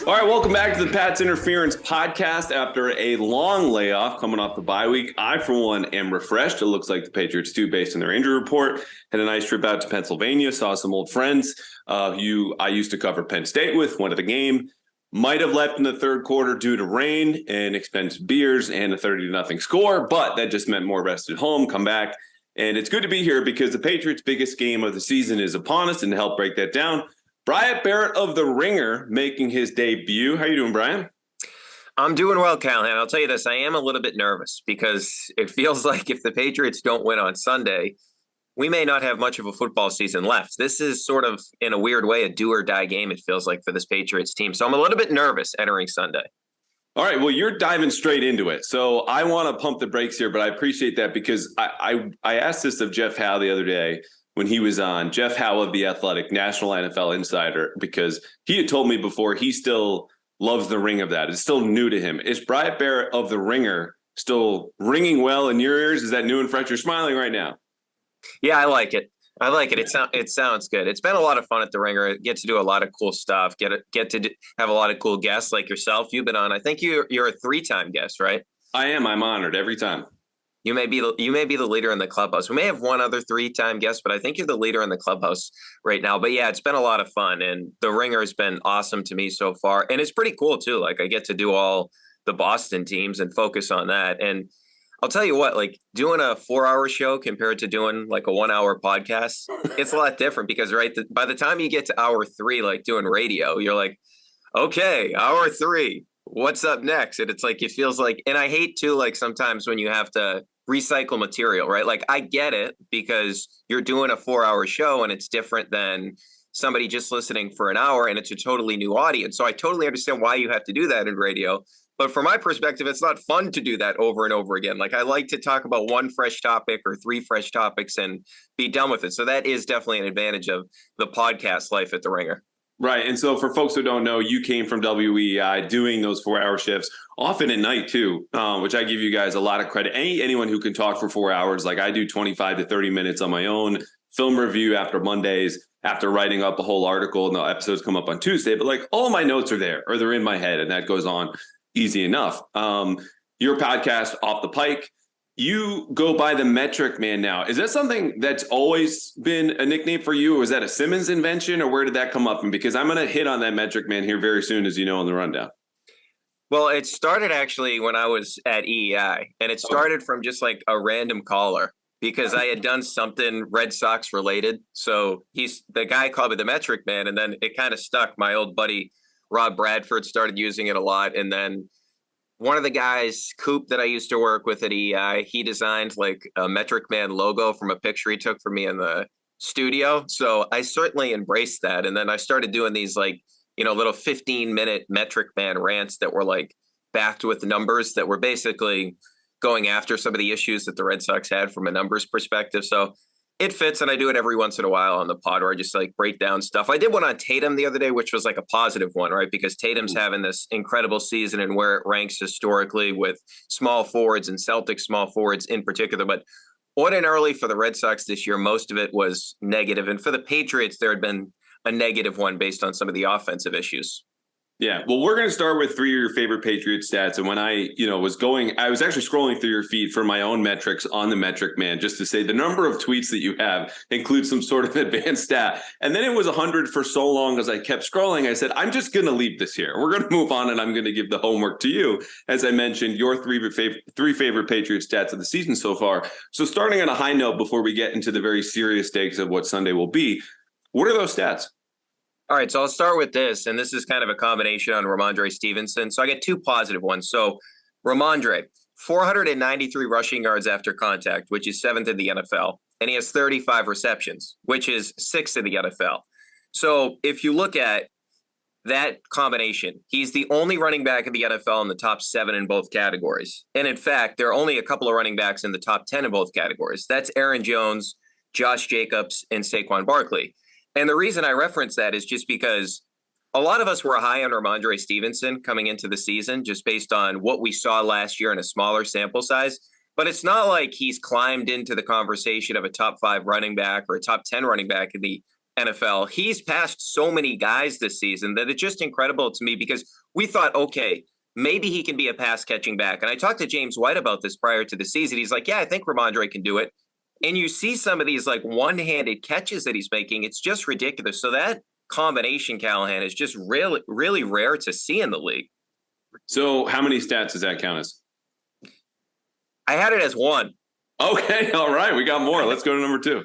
All right, welcome back to the Pats Interference podcast. After a long layoff coming off the bye week, I, for one, am refreshed. It looks like the Patriots, too, based on their injury report. Had a nice trip out to Pennsylvania, saw some old friends who I used to cover Penn State with, went to the game. Might have left in the third quarter due to rain and expensive beers and a 30-0 score, but that just meant more rest at home, come back. And it's good to be here because the Patriots' biggest game of the season is upon us, and to help break that down, Brian Barrett of the Ringer making his debut. How you doing, Brian? I'm doing well, Callahan. I'll tell you this. I am a little bit nervous because it feels like if the Patriots don't win on Sunday, we may not have much of a football season left. This is sort of, in a weird way, a do or die game, it feels like, for this Patriots team. So I'm a little bit nervous entering Sunday. All right, well, you're diving straight into it. So I want to pump the brakes here, but I appreciate that because I asked this of Jeff Howe the other day when he was on, Jeff Howe of The Athletic, National NFL Insider, because he had told me before he still loves the ring of that. It's still new to him. Is Brian Barrett of The Ringer still ringing well in your ears? Is that new and fresh? You're smiling right now. Yeah, I like it. I like it. It sounds good. It's been a lot of fun at The Ringer. Get to do a lot of cool stuff. Get to have a lot of cool guests like yourself. You've been on. I think you're a 3-time guest, right? I am. I'm honored every time. You may be the leader in the clubhouse. We may have one other 3-time guest, but I think you're the leader in the clubhouse right now. But yeah, it's been a lot of fun, and The Ringer has been awesome to me so far, and it's pretty cool too. Like I get to do all the Boston teams and focus on that. And I'll tell you what, like doing a 4-hour show compared to doing like a 1-hour podcast, it's a lot different because by the time you get to hour 3, like doing radio, you're like, okay, hour 3. What's up next? And it's like, it feels like, and I hate too, like sometimes when you have to recycle material, right? Like I get it because you're doing a 4-hour show and it's different than somebody just listening for an hour and it's a totally new audience. So I totally understand why you have to do that in radio. But from my perspective, it's not fun to do that over and over again. Like I like to talk about one fresh topic or 3 fresh topics and be done with it. So that is definitely an advantage of the podcast life at The Ringer. Right. And so for folks who don't know, you came from WEI doing those 4-hour shifts, often at night too, which I give you guys a lot of credit. Anyone who can talk for 4 hours, like I do 25 to 30 minutes on my own film review after Mondays, after writing up a whole article, and the episodes come up on Tuesday, but like all my notes are there or they're in my head and that goes on easy enough. Your podcast, Off the Pike, you go by the Metric Man now. Is that something that's always been a nickname for you, or was that a Simmons invention, or where did that come up? And because I'm going to hit on that Metric Man here very soon, as you know, in the rundown. Well, it started actually when I was at EEI, and it started from just like a random caller because I had done something Red Sox related. So the guy called me the Metric Man, and then it kind of stuck. My old buddy Rob Bradford started using it a lot, and then one of the guys, Coop, that I used to work with at EI, he designed like a Metric Man logo from a picture he took for me in the studio. So I certainly embraced that. And then I started doing these like, little 15-minute Metric Man rants that were like backed with numbers that were basically going after some of the issues that the Red Sox had from a numbers perspective. So it fits, and I do it every once in a while on the pod where I just like break down stuff. I did one on Tatum the other day, which was like a positive one, right? Because Tatum's having this incredible season and where it ranks historically with small forwards and Celtics small forwards in particular. But ordinarily for the Red Sox this year, most of it was negative. And for the Patriots, there had been a negative one based on some of the offensive issues. Yeah, well, we're going to start with 3 of your favorite Patriots stats. And when I was actually scrolling through your feed for my own metrics on the Metric Man, just to say the number of tweets that you have includes some sort of advanced stat. And then it was 100 for so long as I kept scrolling. I said, I'm just going to leave this here. We're going to move on, and I'm going to give the homework to you. As I mentioned, your 3 favorite Patriots stats of the season so far. So starting on a high note before we get into the very serious stakes of what Sunday will be, what are those stats? All right, so I'll start with this, and this is kind of a combination on Ramondre Stevenson. So I get 2 positive ones. So Ramondre, 493 rushing yards after contact, which is 7th in the NFL, and he has 35 receptions, which is 6th in the NFL. So if you look at that combination, he's the only running back in the NFL in the top 7 in both categories. And in fact, there are only a couple of running backs in the top 10 in both categories. That's Aaron Jones, Josh Jacobs, and Saquon Barkley. And the reason I reference that is just because a lot of us were high on Ramondre Stevenson coming into the season, just based on what we saw last year in a smaller sample size. But it's not like he's climbed into the conversation of a top 5 running back or a top 10 running back in the NFL. He's passed so many guys this season that it's just incredible to me because we thought, okay, maybe he can be a pass catching back. And I talked to James White about this prior to the season. He's like, yeah, I think Ramondre can do it. And you see some of these like one-handed catches that he's making. It's just ridiculous. So that combination, Callahan, is just really, really rare to see in the league. So how many stats does that count as? I had it as one. Okay. All right. We got more. Let's go to number 2.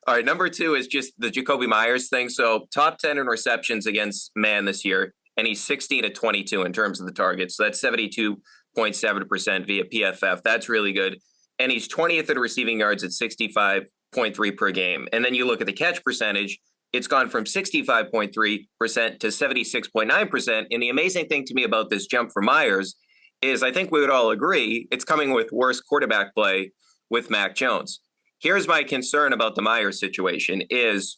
All right. Number 2 is just the Jacoby Myers thing. So top 10 in receptions against man this year. And he's 16 to 22 in terms of the targets. So that's 72.7% via PFF. That's really good. And he's 20th in receiving yards at 65.3 per game. And then you look at the catch percentage, it's gone from 65.3% to 76.9%. And the amazing thing to me about this jump for Myers is I think we would all agree it's coming with worse quarterback play with Mac Jones. Here's my concern about the Myers situation is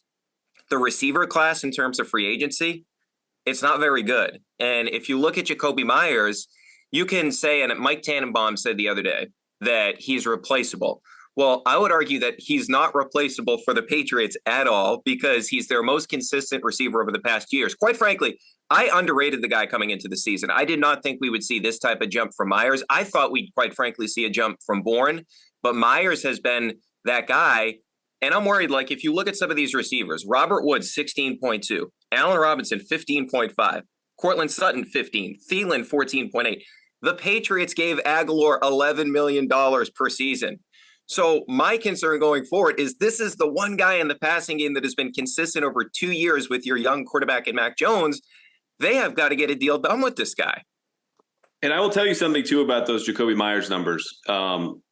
the receiver class in terms of free agency. It's not very good. And if you look at Jacoby Myers, you can say, and Mike Tannenbaum said the other day, that he's replaceable. Well, I would argue that he's not replaceable for the Patriots at all because he's their most consistent receiver over the past years. Quite frankly, I underrated the guy coming into the season. I did not think we would see this type of jump from Myers. I thought we'd quite frankly see a jump from Bourne, but Myers has been that guy. And I'm worried, like, if you look at some of these receivers, Robert Woods, 16.2, Allen Robinson, 15.5, Cortland Sutton, 15, Thielen, 14.8. The Patriots gave Aguilar $11 million per season. So my concern going forward is this is the one guy in the passing game that has been consistent over 2 years with your young quarterback in Mac Jones. They have got to get a deal done with this guy. And I will tell you something, too, about those Jacoby Myers numbers.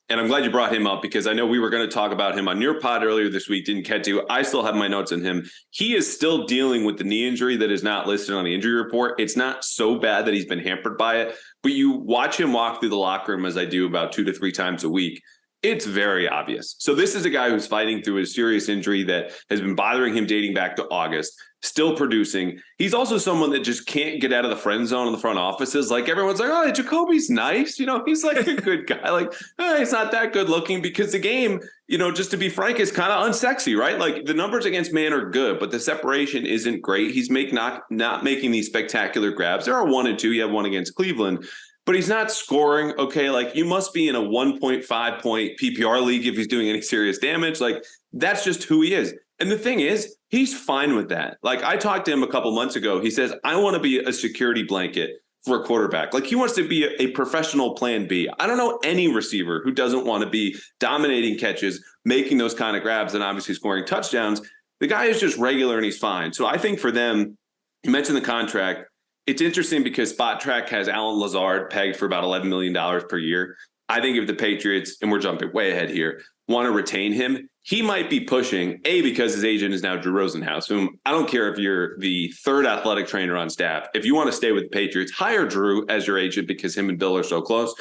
And I'm glad you brought him up because I know we were going to talk about him on your pod earlier this week, didn't get to. I still have my notes on him. He is still dealing with the knee injury that is not listed on the injury report. It's not so bad that he's been hampered by it, but you watch him walk through the locker room as I do about 2 to 3 times a week. It's very obvious. So this is a guy who's fighting through a serious injury that has been bothering him dating back to August, still producing. He's also someone that just can't get out of the friend zone in the front offices. Like everyone's like, oh, Jacoby's nice. You know, he's like a good guy. Like, he's not that good looking because the game, you know, just to be frank, is kind of unsexy, right? Like the numbers against man are good, but the separation isn't great. He's not making these spectacular grabs. There are 1 and 2. You have one against Cleveland. But he's not scoring, okay? Like, you must be in a 1.5 point PPR league if he's doing any serious damage. Like, that's just who he is. And the thing is, he's fine with that. Like, I talked to him a couple months ago. He says, I want to be a security blanket for a quarterback. Like, he wants to be a professional plan B. I don't know any receiver who doesn't want to be dominating catches, making those kind of grabs, and obviously scoring touchdowns. The guy is just regular and he's fine. So I think for them, you mentioned the contract. It's interesting because Spot Track has Alan Lazard pegged for about $11 million per year. I think if the Patriots, and we're jumping way ahead here, want to retain him, he might be pushing, because his agent is now Drew Rosenhaus, whom I don't care if you're the 3rd athletic trainer on staff. If you want to stay with the Patriots, hire Drew as your agent because him and Bill are so close.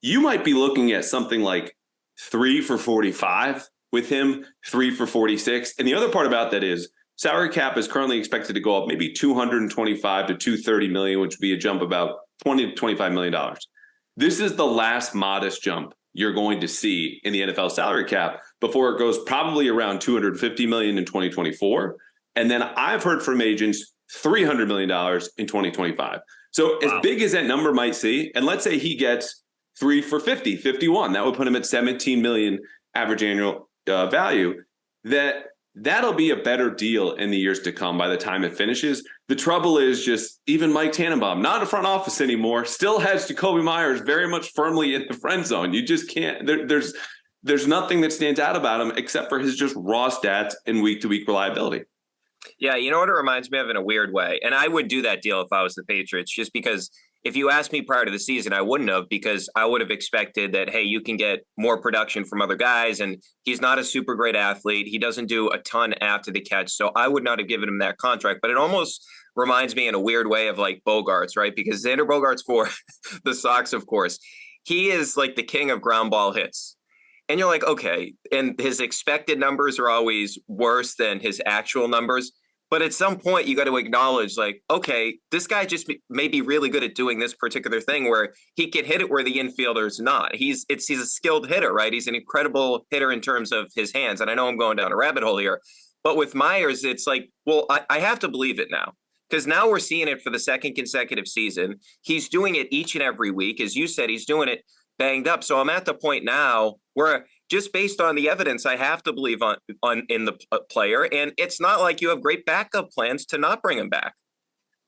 You might be looking at something like 3 for 45 with him, 3 for 46. And the other part about that is, salary cap is currently expected to go up maybe $225 to $230 million, which would be a jump about $20 to $25 million. This is the last modest jump you're going to see in the NFL salary cap before it goes probably around $250 million in 2024. And then I've heard from agents $300 million in 2025. So as big as that number might see, and let's say he gets 3 for 50, 51, that would put him at 17 million average annual value. That'll be a better deal in the years to come by the time it finishes. The trouble is just even Mike Tannenbaum, not in the front office anymore, still has Jacoby Myers very much firmly in the friend zone. You just can't, there's nothing that stands out about him except for his just raw stats and week-to-week reliability. Yeah, you know what it reminds me of in a weird way? And I would do that deal if I was the Patriots, just because if you asked me prior to the season, I wouldn't have, because I would have expected that, hey, you can get more production from other guys. And he's not a super great athlete. He doesn't do a ton after the catch. So I would not have given him that contract. But it almost reminds me in a weird way of like Bogarts, right? Because Xander Bogarts for the Sox, of course, he is like the king of ground ball hits. And you're like, okay, and his expected numbers are always worse than his actual numbers. But at some point, you got to acknowledge, like, okay, this guy just may be really good at doing this particular thing where he can hit it where the infielder's not. He's a skilled hitter, right? He's an incredible hitter in terms of his hands. And I know I'm going down a rabbit hole here, But with Myers, it's like, well, I have to believe it now because now we're seeing it for the second consecutive season. He's doing it each and every week. As you said, he's doing it banged up. So I'm at the point now where just based on the evidence, I have to believe in the player. And it's not like you have great backup plans to not bring him back.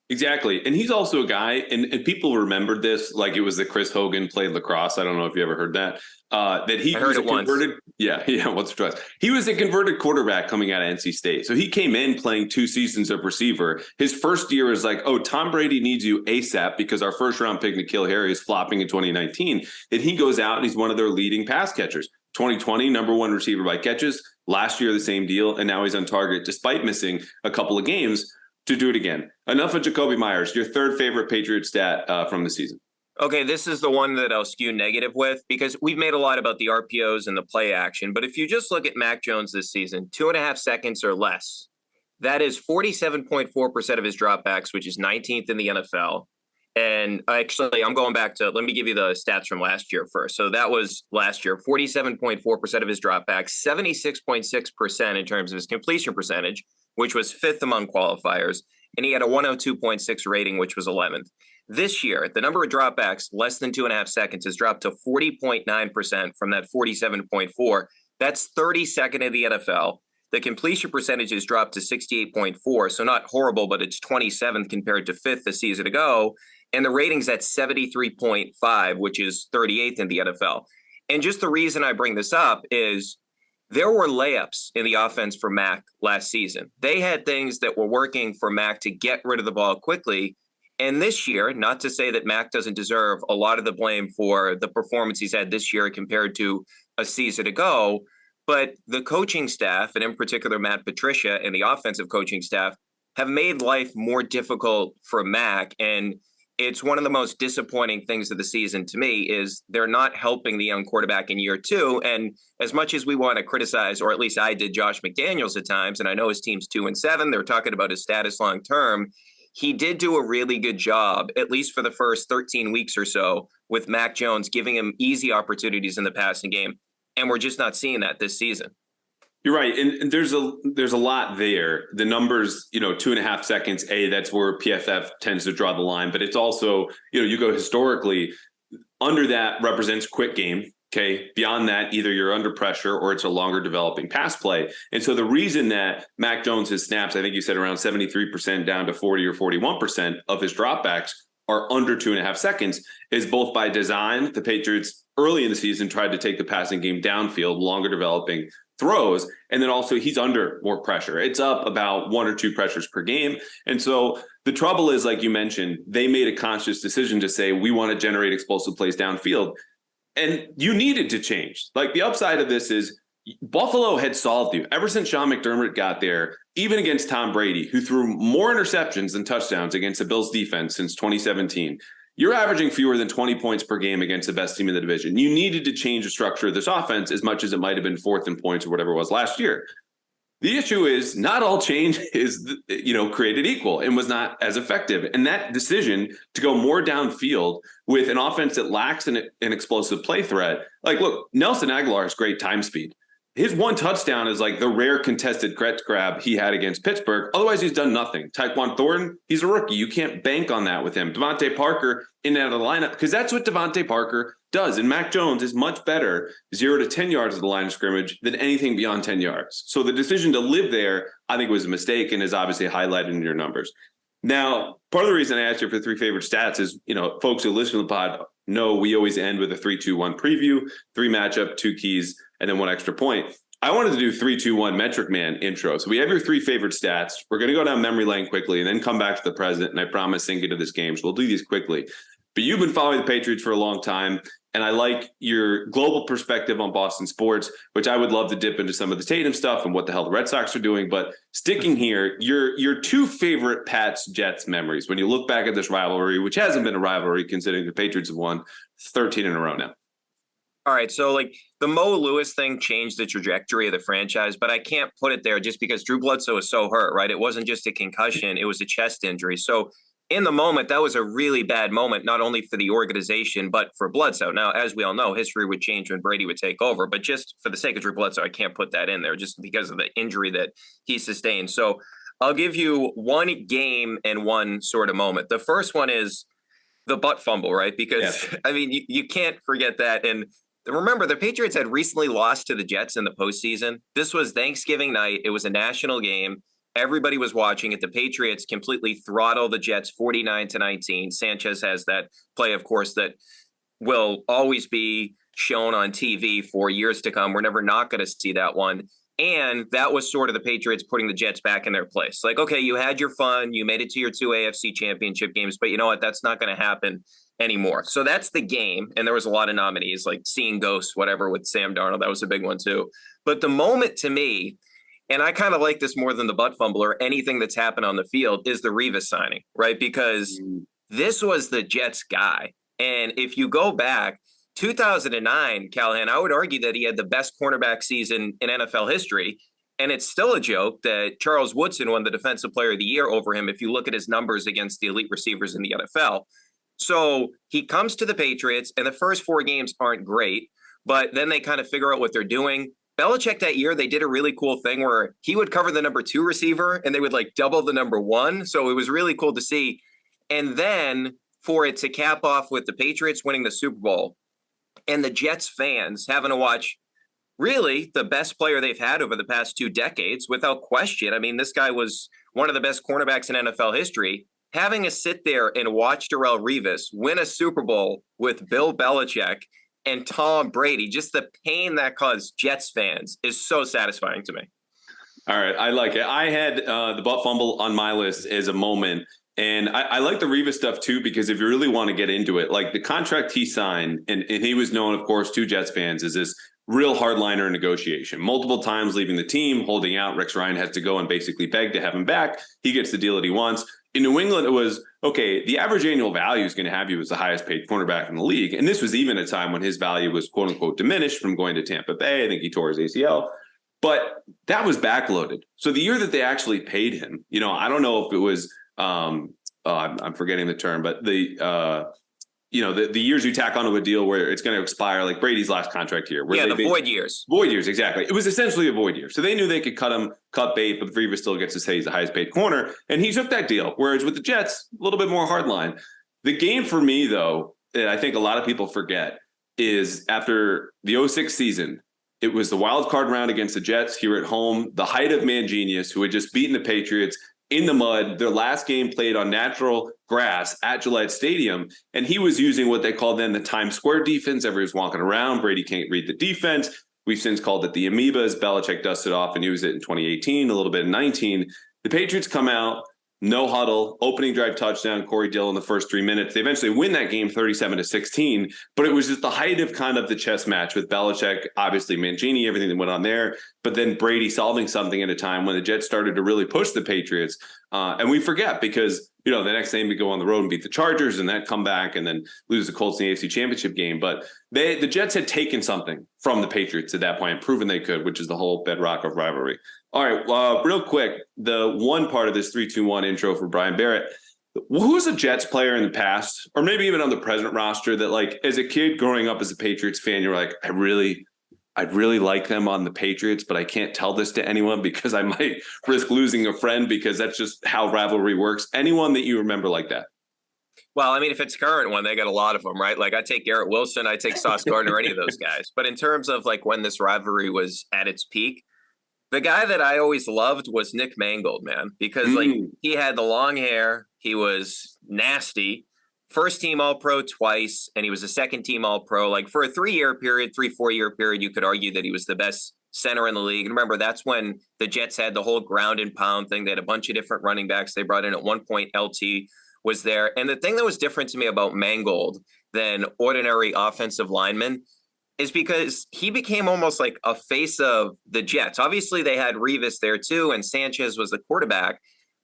Exactly. And he's also a guy, and people remembered this like it was that Chris Hogan played lacrosse. I don't know if you ever heard that. That he was a converted, once or twice. He was a converted quarterback coming out of NC State. So he came in playing 2 seasons of receiver. His first year is like, oh, Tom Brady needs you ASAP because our first round pick, N'Keal Harry, is flopping in 2019. And he goes out and he's one of their leading pass catchers. 2020, number 1 receiver by catches. Last year, the same deal. And now he's on target despite missing a couple of games to do it again. Enough of Jacoby Myers, your third favorite Patriot stat from the season. Okay, this is the one that I'll skew negative with because we've made a lot about the RPOs and the play action. But if you just look at Mac Jones this season, 2.5 seconds or less, that is 47.4% of his dropbacks, which is 19th in the NFL. And actually, I'm going back to, let me give you the stats from last year first. So that was last year, 47.4% of his dropbacks, 76.6% in terms of his completion percentage, which was 5th among qualifiers. And he had a 102.6 rating, which was 11th. This year, the number of dropbacks less than 2.5 seconds has dropped to 40.9% from that 47.4. That's 32nd in the NFL. The completion percentage has dropped to 68.4. So not horrible, but it's 27th compared to 5th a season ago. And the rating's at 73.5, which is 38th in the NFL. And just the reason I bring this up is there were layups in the offense for Mac last season. They had things that were working for Mac to get rid of the ball quickly. And this year, not to say that Mac doesn't deserve a lot of the blame for the performance he's had this year compared to a season ago, but the coaching staff, and in particular Matt Patricia and the offensive coaching staff, have made life more difficult for Mac. And it's one of the most disappointing things of the season to me is they're not helping the young quarterback in year 2. And as much as we want to criticize, or at least I did, Josh McDaniels at times, and I know his team's 2-7, they're talking about his status long term. He did do a really good job, at least for the first 13 weeks or so, with Mac Jones, giving him easy opportunities in the passing game. And we're just not seeing that this season. You're right. And there's a lot there. The numbers, 2.5 seconds, that's where PFF tends to draw the line. But it's also, you go historically, under that represents quick game. Okay. Beyond that, either you're under pressure or it's a longer developing pass play. And so the reason that Mac Jones, his snaps, I think you said around 73% down to 40 or 41% of his dropbacks are under 2.5 seconds is both by design. The Patriots early in the season tried to take the passing game downfield, longer developing throws. And then also he's under more pressure. It's up about 1 or 2 pressures per game. And so the trouble is, like you mentioned, they made a conscious decision to say, we want to generate explosive plays downfield. And you needed to change. Like the upside of this is Buffalo had solved you ever since Sean McDermott got there, even against Tom Brady, who threw more interceptions than touchdowns against the Bills defense since 2017. You're averaging fewer than 20 points per game against the best team in the division. You needed to change the structure of this offense as much as it might have been 4th in points or whatever it was last year. The issue is not all change is, created equal and was not as effective. And that decision to go more downfield with an offense that lacks an explosive play threat, like, look, Nelson Aguilar's great time speed. His 1 touchdown is like the rare contested catch grab he had against Pittsburgh. Otherwise, he's done nothing. Tyquan Thornton, he's a rookie. You can't bank on that with him. Devontae Parker in and out of the lineup, because that's what Devontae Parker does. And Mac Jones is much better 0 to 10 yards of the line of scrimmage than anything beyond 10 yards. So the decision to live there, I think, was a mistake and is obviously highlighted in your numbers. Now, part of the reason I asked you for 3 favorite stats is, folks who listen to the pod know we always end with a 3-2-1 preview, 3 matchup, 2 keys, and then 1 extra point. I wanted to do 3-2-1 metric man intro. So we have your 3 favorite stats. We're going to go down memory lane quickly and then come back to the present. And I promise sink into this game. So we'll do these quickly. But you've been following the Patriots for a long time. And I like your global perspective on Boston sports, which I would love to dip into some of the Tatum stuff and what the hell the Red Sox are doing. But sticking here, your 2 favorite Pats-Jets memories when you look back at this rivalry, which hasn't been a rivalry considering the Patriots have won 13 in a row now. All right, so like the Mo Lewis thing changed the trajectory of the franchise, but I can't put it there just because Drew Bledsoe was so hurt, right? It wasn't just a concussion, it was a chest injury. So in the moment, that was a really bad moment, not only for the organization, but for Bledsoe. Now, as we all know, history would change when Brady would take over. But just for the sake of Drew Bledsoe, I can't put that in there just because of the injury that he sustained. So I'll give you one game and one sort of moment. The first one is the butt fumble, right? Because, I mean, you can't forget that. And remember, the Patriots had recently lost to the Jets in the postseason. This was Thanksgiving night. It was a national game. Everybody was watching it. The Patriots completely throttle the Jets 49-19. Sanchez has that play, of course, that will always be shown on TV for years to come. We're never not going to see that one. And that was sort of the Patriots putting the Jets back in their place. Like, okay, you had your fun. You made it to your 2 AFC championship games, but you know what? That's not going to happen anymore. So that's the game. And there was a lot of nominees like Seeing Ghosts, whatever, with Sam Darnold. That was a big one too. But the moment to me, and I kind of like this more than the butt fumble or anything that's happened on the field, is the Revis signing, right? Because this was the Jets guy. And if you go back, 2009, Callahan, I would argue that he had the best cornerback season in NFL history. And it's still a joke that Charles Woodson won the Defensive Player of the Year over him if you look at his numbers against the elite receivers in the NFL. So he comes to the Patriots, and the first 4 games aren't great, but then they kind of figure out what they're doing. Belichick that year, they did a really cool thing where he would cover the number 2 receiver, and they would like double the number 1. So it was really cool to see. And then for it to cap off with the Patriots winning the Super Bowl, and the Jets fans having to watch really the best player they've had over the past 2 decades, without question. I mean, this guy was one of the best cornerbacks in NFL history. Having to sit there and watch Darrelle Revis win a Super Bowl with Bill Belichick and Tom Brady, just the pain that caused Jets fans is so satisfying to me. All right, I like it. I had the butt fumble on my list as a moment. And I like the Revis stuff, too, because if you really want to get into it, like the contract he signed, and he was known, of course, to Jets fans, as this real hardliner negotiation. Multiple times leaving the team, holding out. Rex Ryan has to go and basically beg to have him back. He gets the deal that he wants. In New England, it was, okay, the average annual value is going to have you as the highest paid cornerback in the league. And this was even a time when his value was, quote unquote, diminished from going to Tampa Bay. I think he tore his ACL. But that was backloaded. So the year that they actually paid him, I don't know if it was I'm forgetting the term, but the years you tack onto a deal where it's going to expire, like Brady's last contract here. Void years. Void years, exactly. It was essentially a void year. So they knew they could cut bait, but Revis still gets to say he's the highest paid corner. And he took that deal. Whereas with the Jets, a little bit more hardline. The game for me, though, that I think a lot of people forget is after the 2006 season, it was the wild card round against the Jets here at home, the height of man genius, who had just beaten the Patriots in the mud, their last game played on natural grass at Gillette Stadium. And he was using what they called then the Times Square defense. Everyone's walking around. Brady can't read the defense. We've since called it the amoebas. Belichick dusted off and used it in 2018, a little bit in 19. The Patriots come out, no huddle, opening drive touchdown, Corey Dillon in the first 3 minutes. They eventually win that game 37-16, but it was just the height of kind of the chess match with Belichick, obviously Mangini, everything that went on there, but then Brady solving something at a time when the Jets started to really push the Patriots. And we forget because, the next thing we go on the road and beat the Chargers and that come back and then lose the Colts in the AFC Championship game. But the Jets had taken something from the Patriots at that point and proven they could, which is the whole bedrock of rivalry. All right, real quick, the one part of this 3-2-1 intro for Brian Barrett. Who's a Jets player in the past, or maybe even on the present roster, that like as a kid growing up as a Patriots fan, you're like, I'd really like them on the Patriots, but I can't tell this to anyone because I might risk losing a friend because that's just how rivalry works. Anyone that you remember like that? Well, I mean, if it's current one, they got a lot of them, right? Like I take Garrett Wilson, I take Sauce Gardner, any of those guys. But in terms of like when this rivalry was at its peak, the guy that I always loved was Nick Mangold, man, because like he had the long hair. He was nasty. First team All-Pro twice, and he was a second team All-Pro. Like for a 3-4 year period, you could argue that he was the best center in the league. And remember, that's when the Jets had the whole ground and pound thing. They had a bunch of different running backs they brought in. At one point, LT was there. And the thing that was different to me about Mangold than ordinary offensive linemen is because he became almost like a face of the Jets. Obviously, they had Revis there too, and Sanchez was the quarterback.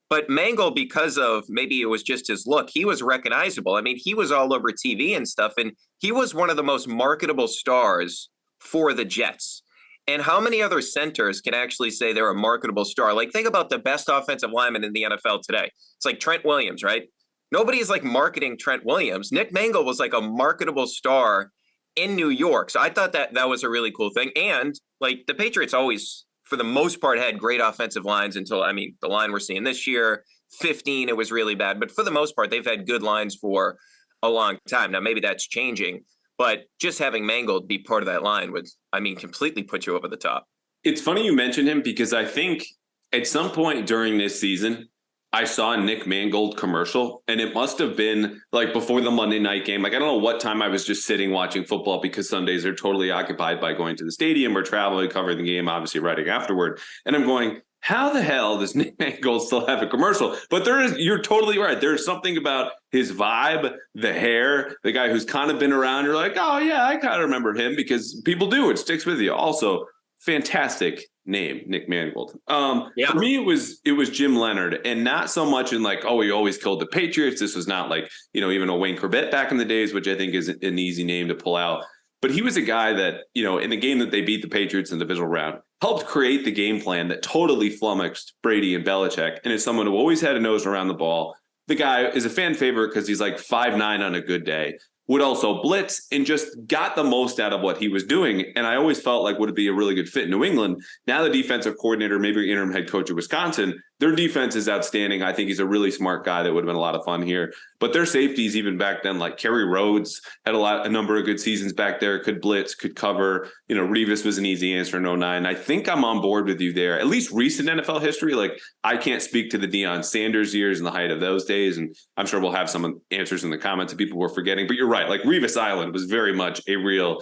But Mangold, because of maybe it was just his look, he was recognizable. I mean, he was all over TV and stuff, and he was one of the most marketable stars for the Jets. And how many other centers can actually say they're a marketable star? Like, think about the best offensive lineman in the NFL today. It's like Trent Williams, right? nobody's like marketing Trent Williams. Nick Mangold was like a marketable star in New York. So I thought that was a really cool thing. And like the Patriots always, for the most part, had great offensive lines until, I mean, the line we're seeing this year, 15, it was really bad. But for the most part, they've had good lines for a long time. Now, maybe that's changing, but just having Mangold be part of that line would, I mean, completely put you over the top. It's funny you mentioned him because I think at some point during this season, I saw a Nick Mangold commercial, and it must have been like before the Monday night game. Like, I don't know what time I was just sitting watching football because Sundays are totally occupied by going to the stadium or traveling, covering the game, obviously writing afterward. And I'm going, how the hell does Nick Mangold still have a commercial? But you're totally right. There's something about his vibe, the hair, the guy who's kind of been around. You're like, oh yeah, I kind of remember him because people do. It sticks with you. Also, fantastic name, Nick Mangold. For me, it was Jim Leonard, and not so much in like, oh, he always killed the Patriots. This was not like, even a Wayne Corbett back in the days, which I think is an easy name to pull out. But he was a guy that, in the game that they beat the Patriots in the divisional round, helped create the game plan that totally flummoxed Brady and Belichick. And is someone who always had a nose around the ball. The guy is a fan favorite because he's like 5'9" on a good day. Would also blitz and just got the most out of what he was doing. And I always felt like would it be a really good fit in New England. Now the defensive coordinator, maybe interim head coach of Wisconsin, their defense is outstanding. I think he's a really smart guy that would have been a lot of fun here. But their safeties, even back then, like Kerry Rhodes had a number of good seasons back there, could blitz, could cover. Revis was an easy answer in 09. I think I'm on board with you there. At least recent NFL history. Like, I can't speak to the Deion Sanders years and the height of those days. And I'm sure we'll have some answers in the comments that people were forgetting. But you're right. Like, Revis Island was very much a real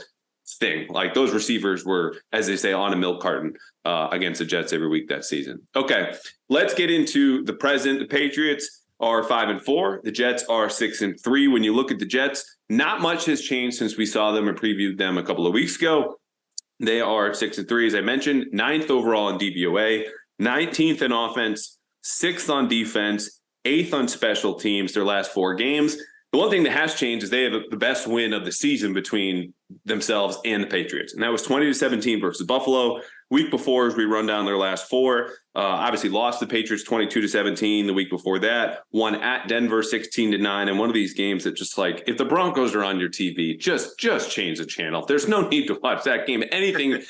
thing. Like, those receivers were, as they say, on a milk carton against the Jets every week that season. Okay, let's get into the present. The Patriots are 5-4. The Jets are 6-3. When you look at the Jets, not much has changed since we saw them and previewed them a couple of weeks ago. They are 6-3, as I mentioned, 9th overall in DVOA, 19th in offense, 6th on defense, 8th on special teams their last 4 games. The one thing that has changed is they have the best win of the season between themselves and the Patriots. And that was 20-17 versus Buffalo. Week before, as we run down their last 4, obviously lost the Patriots 22-17 the week before that, won at Denver 16-9. And one of these games that just like, if the Broncos are on your TV, just change the channel. There's no need to watch that game. Anything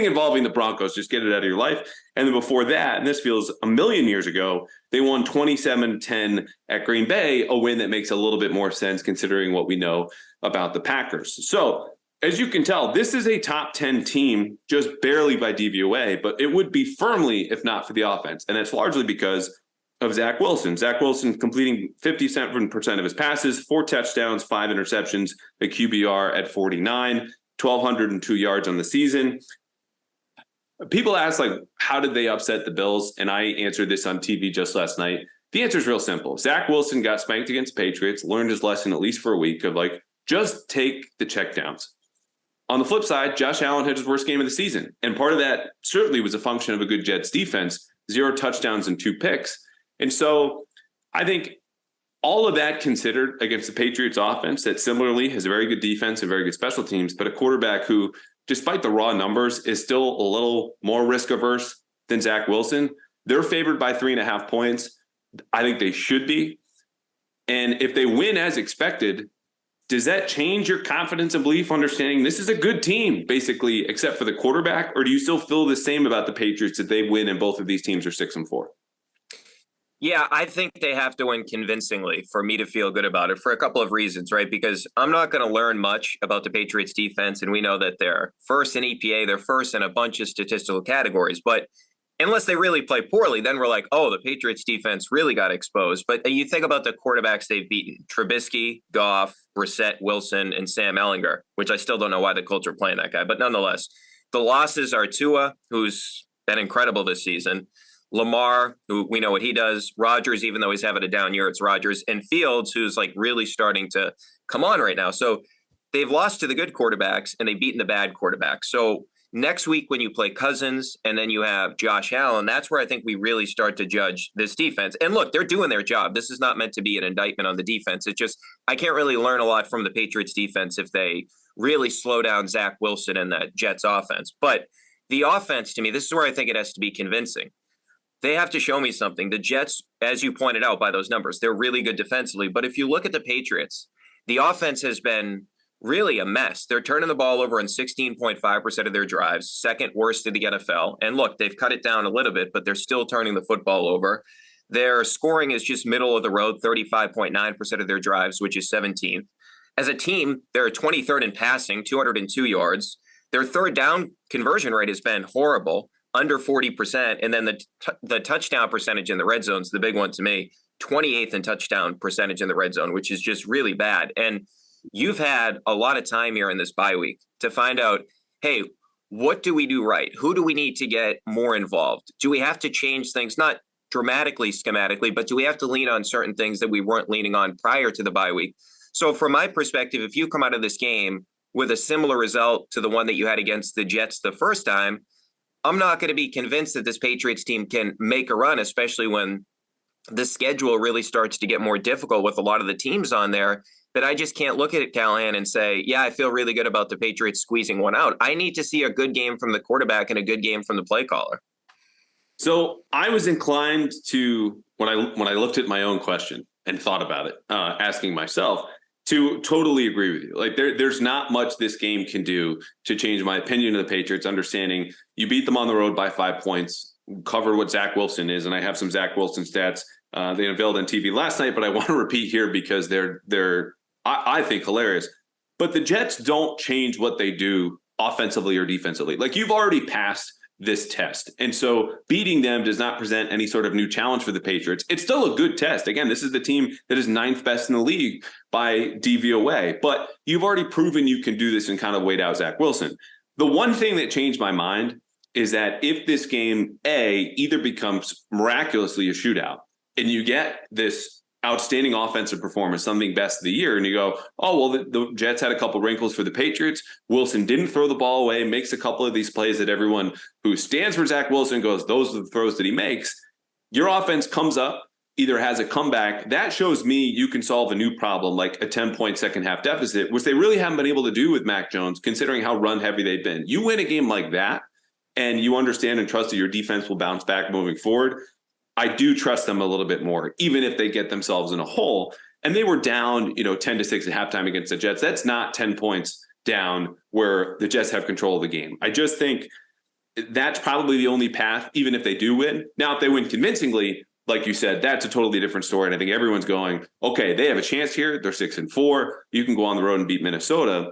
involving the Broncos, just get it out of your life. And then before that, and this feels a million years ago, they won 27-10 at Green Bay, a win that makes a little bit more sense considering what we know about the Packers. So, as you can tell, this is a top 10 team just barely by DVOA, but it would be firmly if not for the offense. And that's largely because of Zach Wilson. Zach Wilson completing 57% of his passes, 4 touchdowns, 5 interceptions, a QBR at 49, 1,202 yards on the season. People ask, like, how did they upset the Bills? And I answered this on TV just last night. The answer is real simple. Zach Wilson got spanked against Patriots, learned his lesson at least for a week of like, just take the checkdowns. On the flip side, Josh Allen had his worst game of the season. And part of that certainly was a function of a good Jets defense, 0 touchdowns and 2 picks. And so I think all of that considered against the Patriots offense that similarly has a very good defense and very good special teams, but a quarterback who, despite the raw numbers, is still a little more risk averse than Zach Wilson. They're favored by 3.5 points. I think they should be. And if they win as expected, does that change your confidence and belief, understanding this is a good team, basically, except for the quarterback? Or do you still feel the same about the Patriots that they win and both of these teams are 6-4? Yeah, I think they have to win convincingly for me to feel good about it for a couple of reasons, right? Because I'm not going to learn much about the Patriots defense, and we know that they're first in EPA, they're first in a bunch of statistical categories. But unless they really play poorly, then we're like, oh, the Patriots defense really got exposed. But you think about the quarterbacks they've beaten: Trubisky, Goff, Brissett, Wilson, and Sam Ehlinger, which I still don't know why the Colts are playing that guy. But nonetheless, the losses are Tua, who's been incredible this season, Lamar, who we know what he does, Rodgers, even though he's having a down year, it's Rodgers, and Fields, who's like really starting to come on right now. So they've lost to the good quarterbacks and they've beaten the bad quarterbacks. So next week, when you play Cousins and then you have Josh Allen, that's where I think we really start to judge this defense. And look, they're doing their job. This is not meant to be an indictment on the defense. It's just, I can't really learn a lot from the Patriots defense if they really slow down Zach Wilson and that Jets offense. But the offense, to me, this is where I think it has to be convincing. they have to show me something. The Jets, as you pointed out by those numbers, they're really good defensively. But if you look at the Patriots, the offense has been really a mess. They're turning the ball over in 16.5% of their drives, second worst in the NFL. And look, they've cut it down a little bit, but they're still turning the football over. Their scoring is just middle of the road, 35.9% of their drives, which is 17th. As a team, they're 23rd in passing, 202 yards. Their third down conversion rate has been horrible, under 40%. And then the touchdown percentage in the red zone is the big one to me, 28th in touchdown percentage in the red zone, which is just really bad. And you've had a lot of time here in this bye week to find out, hey, what do we do right? Who do we need to get more involved? Do we have to change things, not dramatically, schematically, but do we have to lean on certain things that we weren't leaning on prior to the bye week? So from my perspective, if you come out of this game with a similar result to the one that you had against the Jets the first time, I'm not going to be convinced that this Patriots team can make a run, especially when the schedule really starts to get more difficult with a lot of the teams on there, that I just can't look at it, Callahan, and say, yeah, I feel really good about the Patriots squeezing one out. I need to see a good game from the quarterback and a good game from the play caller. So I was inclined to, when I looked at my own question and thought about it, asking myself, to totally agree with you. Like there's not much this game can do to change my opinion of the Patriots, understanding you beat them on the road by 5 points, covered what Zach Wilson is. And I have some Zach Wilson stats they unveiled on TV last night, but I want to repeat here because they're I think hilarious. But the Jets don't change what they do offensively or defensively. Like you've already passed this test. And so beating them does not present any sort of new challenge for the Patriots. It's still a good test. Again, this is the team that is 9th best in the league by DVOA, but you've already proven you can do this and kind of wait out Zach Wilson. The one thing that changed my mind is that if this game, either becomes miraculously a shootout and you get this outstanding offensive performance, something best of the year, and you go, oh, well, the Jets had a couple wrinkles for the Patriots. Wilson didn't throw the ball away, makes a couple of these plays that everyone who stands for Zach Wilson goes, those are the throws that he makes. Your offense comes up, either has a comeback. That shows me you can solve a new problem, like a 10-point second half deficit, which they really haven't been able to do with Mac Jones, considering how run heavy they've been. You win a game like that, and you understand and trust that your defense will bounce back moving forward. I do trust them a little bit more, even if they get themselves in a hole. And they were down, 10-6 at halftime against the Jets. That's not 10 points down where the Jets have control of the game. I just think that's probably the only path, even if they do win. Now, if they win convincingly, like you said, that's a totally different story. And I think everyone's going, okay, they have a chance here. They're 6-4. You can go on the road and beat Minnesota.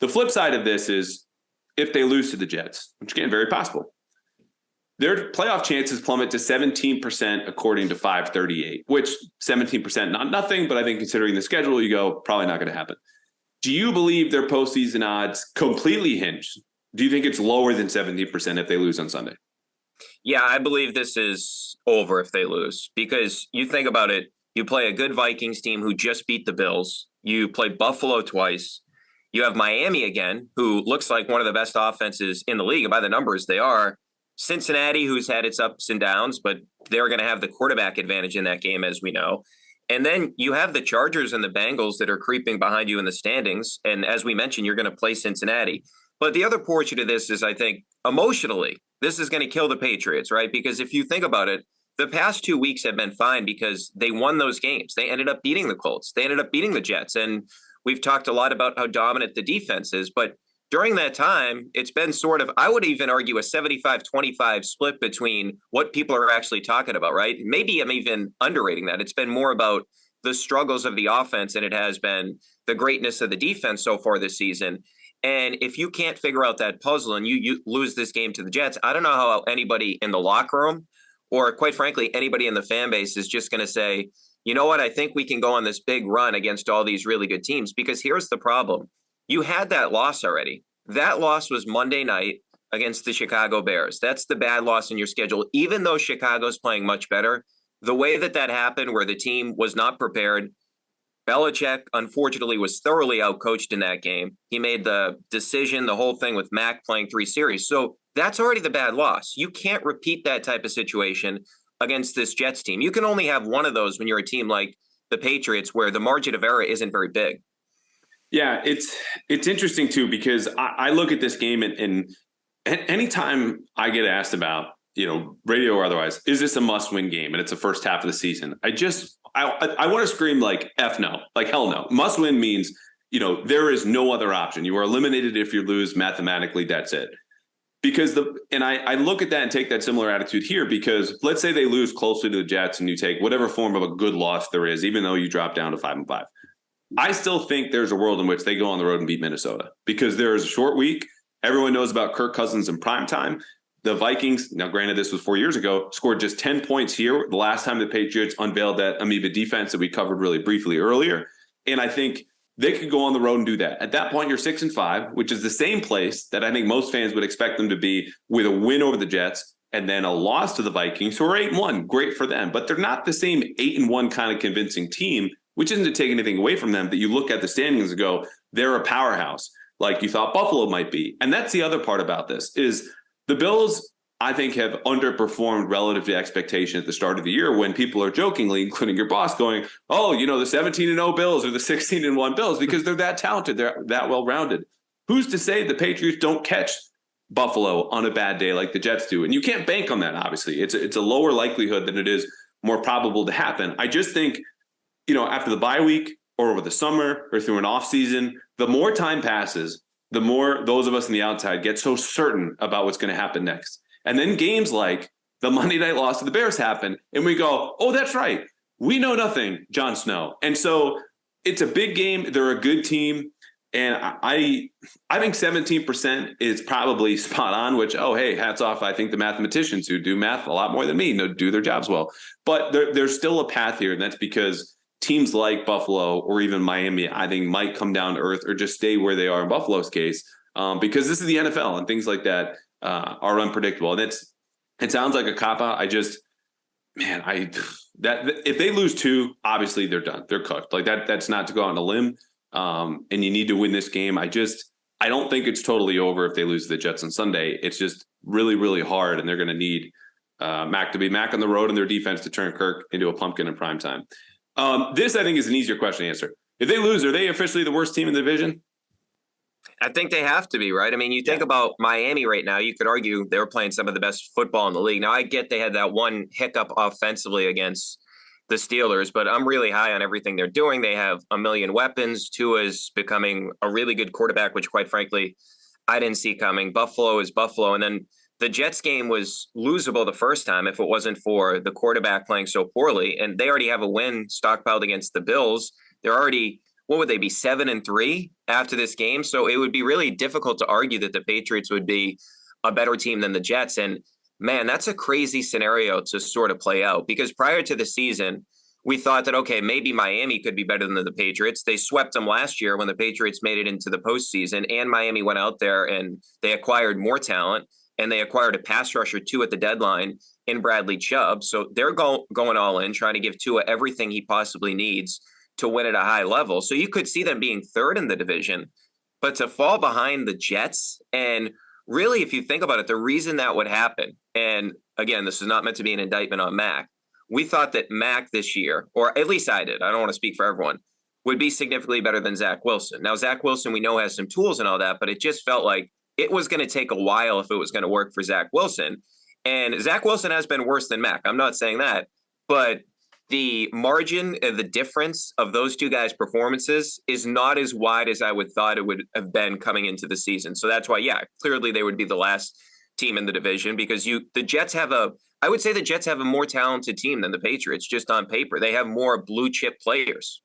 The flip side of this is if they lose to the Jets, which again, very possible, their playoff chances plummet to 17% according to 538, which 17% not nothing, but I think considering the schedule, you go, probably not going to happen. Do you believe their postseason odds completely hinge? Do you think it's lower than 17% if they lose on Sunday? Yeah, I believe this is over if they lose, because you think about it, you play a good Vikings team who just beat the Bills. You play Buffalo twice. You have Miami again, who looks like one of the best offenses in the league, and by the numbers they are. Cincinnati, who's had its ups and downs, but they're going to have the quarterback advantage in that game, as we know. And then you have the Chargers and the Bengals that are creeping behind you in the standings. And as we mentioned, you're going to play Cincinnati. But the other portion of this is, I think, emotionally, this is going to kill the Patriots, right? Because if you think about it, the past 2 weeks have been fine because they won those games. They ended up beating the Colts. They ended up beating the Jets. And we've talked a lot about how dominant the defense is. But during that time, it's been sort of, I would even argue, a 75-25 split between what people are actually talking about, right? Maybe I'm even underrating that. It's been more about the struggles of the offense than it has been the greatness of the defense so far this season. And if you can't figure out that puzzle and you lose this game to the Jets, I don't know how anybody in the locker room or, quite frankly, anybody in the fan base is just going to say, you know what, I think we can go on this big run against all these really good teams. Because here's the problem. You had that loss already. That loss was Monday night against the Chicago Bears. That's the bad loss in your schedule. Even though Chicago's playing much better, the way that happened where the team was not prepared, Belichick, unfortunately, was thoroughly outcoached in that game. He made the decision, the whole thing with Mac playing 3 series. So that's already the bad loss. You can't repeat that type of situation against this Jets team. You can only have one of those when you're a team like the Patriots, where the margin of error isn't very big. Yeah, it's interesting too, because I look at this game and anytime I get asked about, radio or otherwise, is this a must-win game? And it's the first half of the season. I want to scream like F no, like hell no. Must-win means, there is no other option. You are eliminated if you lose mathematically. That's it. Because I look at that and take that similar attitude here, because let's say they lose closely to the Jets and you take whatever form of a good loss there is, even though you drop down to 5-5. I still think there's a world in which they go on the road and beat Minnesota, because there is a short week. Everyone knows about Kirk Cousins in primetime. The Vikings, now granted this was 4 years ago, scored just 10 points here the last time the Patriots unveiled that amoeba defense that we covered really briefly earlier. And I think they could go on the road and do that. At that point, you're 6-5, which is the same place that I think most fans would expect them to be, with a win over the Jets and then a loss to the Vikings, who are 8-1. Great for them. But they're not the same 8-1 kind of convincing team, which isn't to take anything away from them, that you look at the standings and go, they're a powerhouse like you thought Buffalo might be. And that's the other part about this, is the Bills, I think, have underperformed relative to expectation at the start of the year, when people are jokingly, including your boss, going, oh, the 17-0 Bills or the 16-1 Bills, because they're that talented, they're that well-rounded. Who's to say the Patriots don't catch Buffalo on a bad day like the Jets do? And you can't bank on that, obviously. It's a lower likelihood than it is more probable to happen. I just think, after the bye week or over the summer or through an off season, the more time passes, the more those of us on the outside get so certain about what's going to happen next. And then games like the Monday night loss to the Bears happen, and we go, oh, that's right. We know nothing, Jon Snow. And so it's a big game. They're a good team. And I think 17% is probably spot on, which, oh, hey, hats off. I think the mathematicians who do math a lot more than me do their jobs well. But there's still a path here, and that's because teams like Buffalo or even Miami, I think, might come down to earth or just stay where they are in Buffalo's case, because this is the NFL and things like that are unpredictable. And it sounds like a cop-out. If they lose 2, obviously they're done. They're cooked. Like that's not to go out on a limb. And you need to win this game. I don't think it's totally over if they lose to the Jets on Sunday. It's just really, really hard, and they're going to need Mac to be Mac on the road and their defense to turn Kirk into a pumpkin in prime time. This, I think, is an easier question to answer. If they lose, are they officially the worst team in the division? I think they have to be, right? I mean, you think about Miami right now, you could argue they were playing some of the best football in the league. Now, I get they had that one hiccup offensively against the Steelers, but I'm really high on everything they're doing. They have a million weapons. Tua is becoming a really good quarterback, which, quite frankly, I didn't see coming. Buffalo is Buffalo. And then the Jets game was losable the first time if it wasn't for the quarterback playing so poorly. And they already have a win stockpiled against the Bills. They're already, what would they be, 7-3 after this game? So it would be really difficult to argue that the Patriots would be a better team than the Jets. And man, that's a crazy scenario to sort of play out, because prior to the season, we thought that, okay, maybe Miami could be better than the Patriots. They swept them last year when the Patriots made it into the postseason, and Miami went out there and they acquired more talent, and they acquired a pass rusher too at the deadline in Bradley Chubb. So they're going all in, trying to give Tua everything he possibly needs to win at a high level. So you could see them being third in the division, but to fall behind the Jets, and really, if you think about it, the reason that would happen, and again, this is not meant to be an indictment on Mac, we thought that Mac this year, or at least I did, I don't want to speak for everyone, would be significantly better than Zach Wilson. Now, Zach Wilson, we know, has some tools and all that, but it just felt like it was going to take a while if it was going to work for Zach Wilson. And Zach Wilson has been worse than Mac. I'm not saying that, but the margin, the difference of those two guys' performances is not as wide as I would thought it would have been coming into the season. So that's why, yeah, clearly they would be the last team in the division, because the Jets have I would say the Jets have a more talented team than the Patriots, just on paper. They have more blue chip players.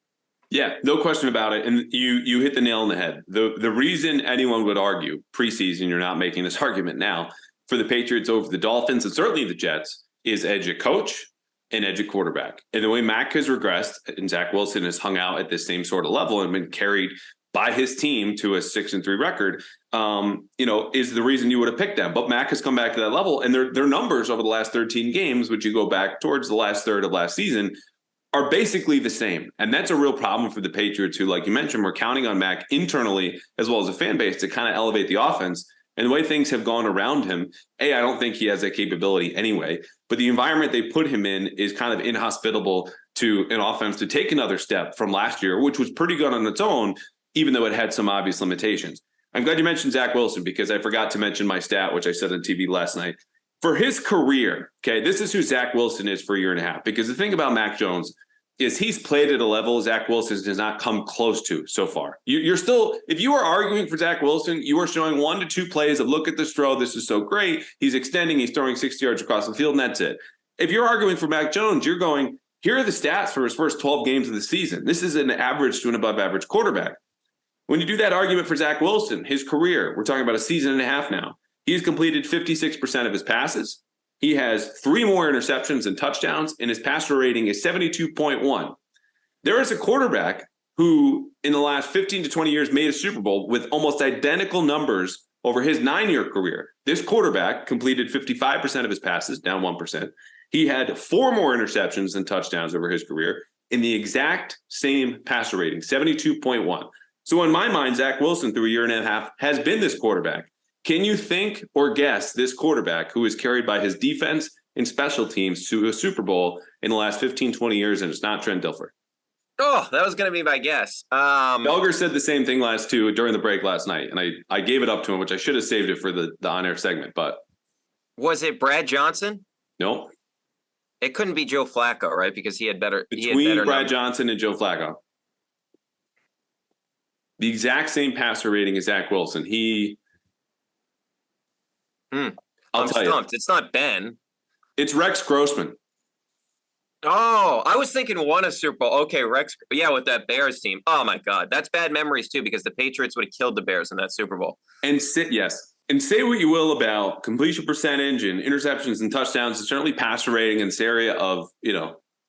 Yeah, no question about it. And you hit the nail on the head. The reason anyone would argue preseason, you're not making this argument now, for the Patriots over the Dolphins and certainly the Jets, is edge at coach and edge at quarterback. And the way Mac has regressed and Zach Wilson has hung out at this same sort of level and been carried by his team to a 6-3 record, is the reason you would have picked them. But Mac has come back to that level, and their numbers over the last 13 games, which you go back towards the last third of last season, are basically the same. And that's a real problem for the Patriots, who, like you mentioned, we're counting on Mac internally as well as a fan base to kind of elevate the offense. And the way things have gone around him, I don't think he has that capability anyway. But the environment they put him in is kind of inhospitable to an offense to take another step from last year, which was pretty good on its own, even though it had some obvious limitations. I'm glad you mentioned Zach Wilson, because I forgot to mention my stat, which I said on TV last night. For his career, okay, this is who Zach Wilson is for a year and a half. Because the thing about Mac Jones is he's played at a level Zach Wilson does not come close to so far. You're still, if you are arguing for Zach Wilson, you are showing 1 to 2 plays of look at this throw. This is so great. He's extending. He's throwing 60 yards across the field, and that's it. If you're arguing for Mac Jones, you're going, here are the stats for his first 12 games of the season. This is an average to an above average quarterback. When you do that argument for Zach Wilson, his career, we're talking about a season and a half now. He's completed 56% of his passes. He has 3 more interceptions and touchdowns, and his passer rating is 72.1. There is a quarterback who, in the last 15 to 20 years, made a Super Bowl with almost identical numbers over his 9-year career. This quarterback completed 55% of his passes, down 1%. He had 4 more interceptions and touchdowns over his career in the exact same passer rating, 72.1. So in my mind, Zach Wilson, through a year and a half, has been this quarterback. Can you think or guess this quarterback who is carried by his defense and special teams to a Super Bowl in the last 15, 20 years, and it's not Trent Dilfer? Oh, that was going to be my guess. Belger said the same thing during the break last night, and I gave it up to him, which I should have saved it for the on-air segment. But was it Brad Johnson? No. It couldn't be Joe Flacco, right? Because he had better. Between Brad Johnson and Joe Flacco. The exact same passer rating as Zach Wilson. I'm stumped. It's not Ben. It's Rex Grossman. Oh, I was thinking won a Super Bowl. Okay, Rex. Yeah, with that Bears team. Oh, my God. That's bad memories, too, because the Patriots would have killed the Bears in that Super Bowl. And say what you will about completion percentage and interceptions and touchdowns, and certainly passer rating in this area of,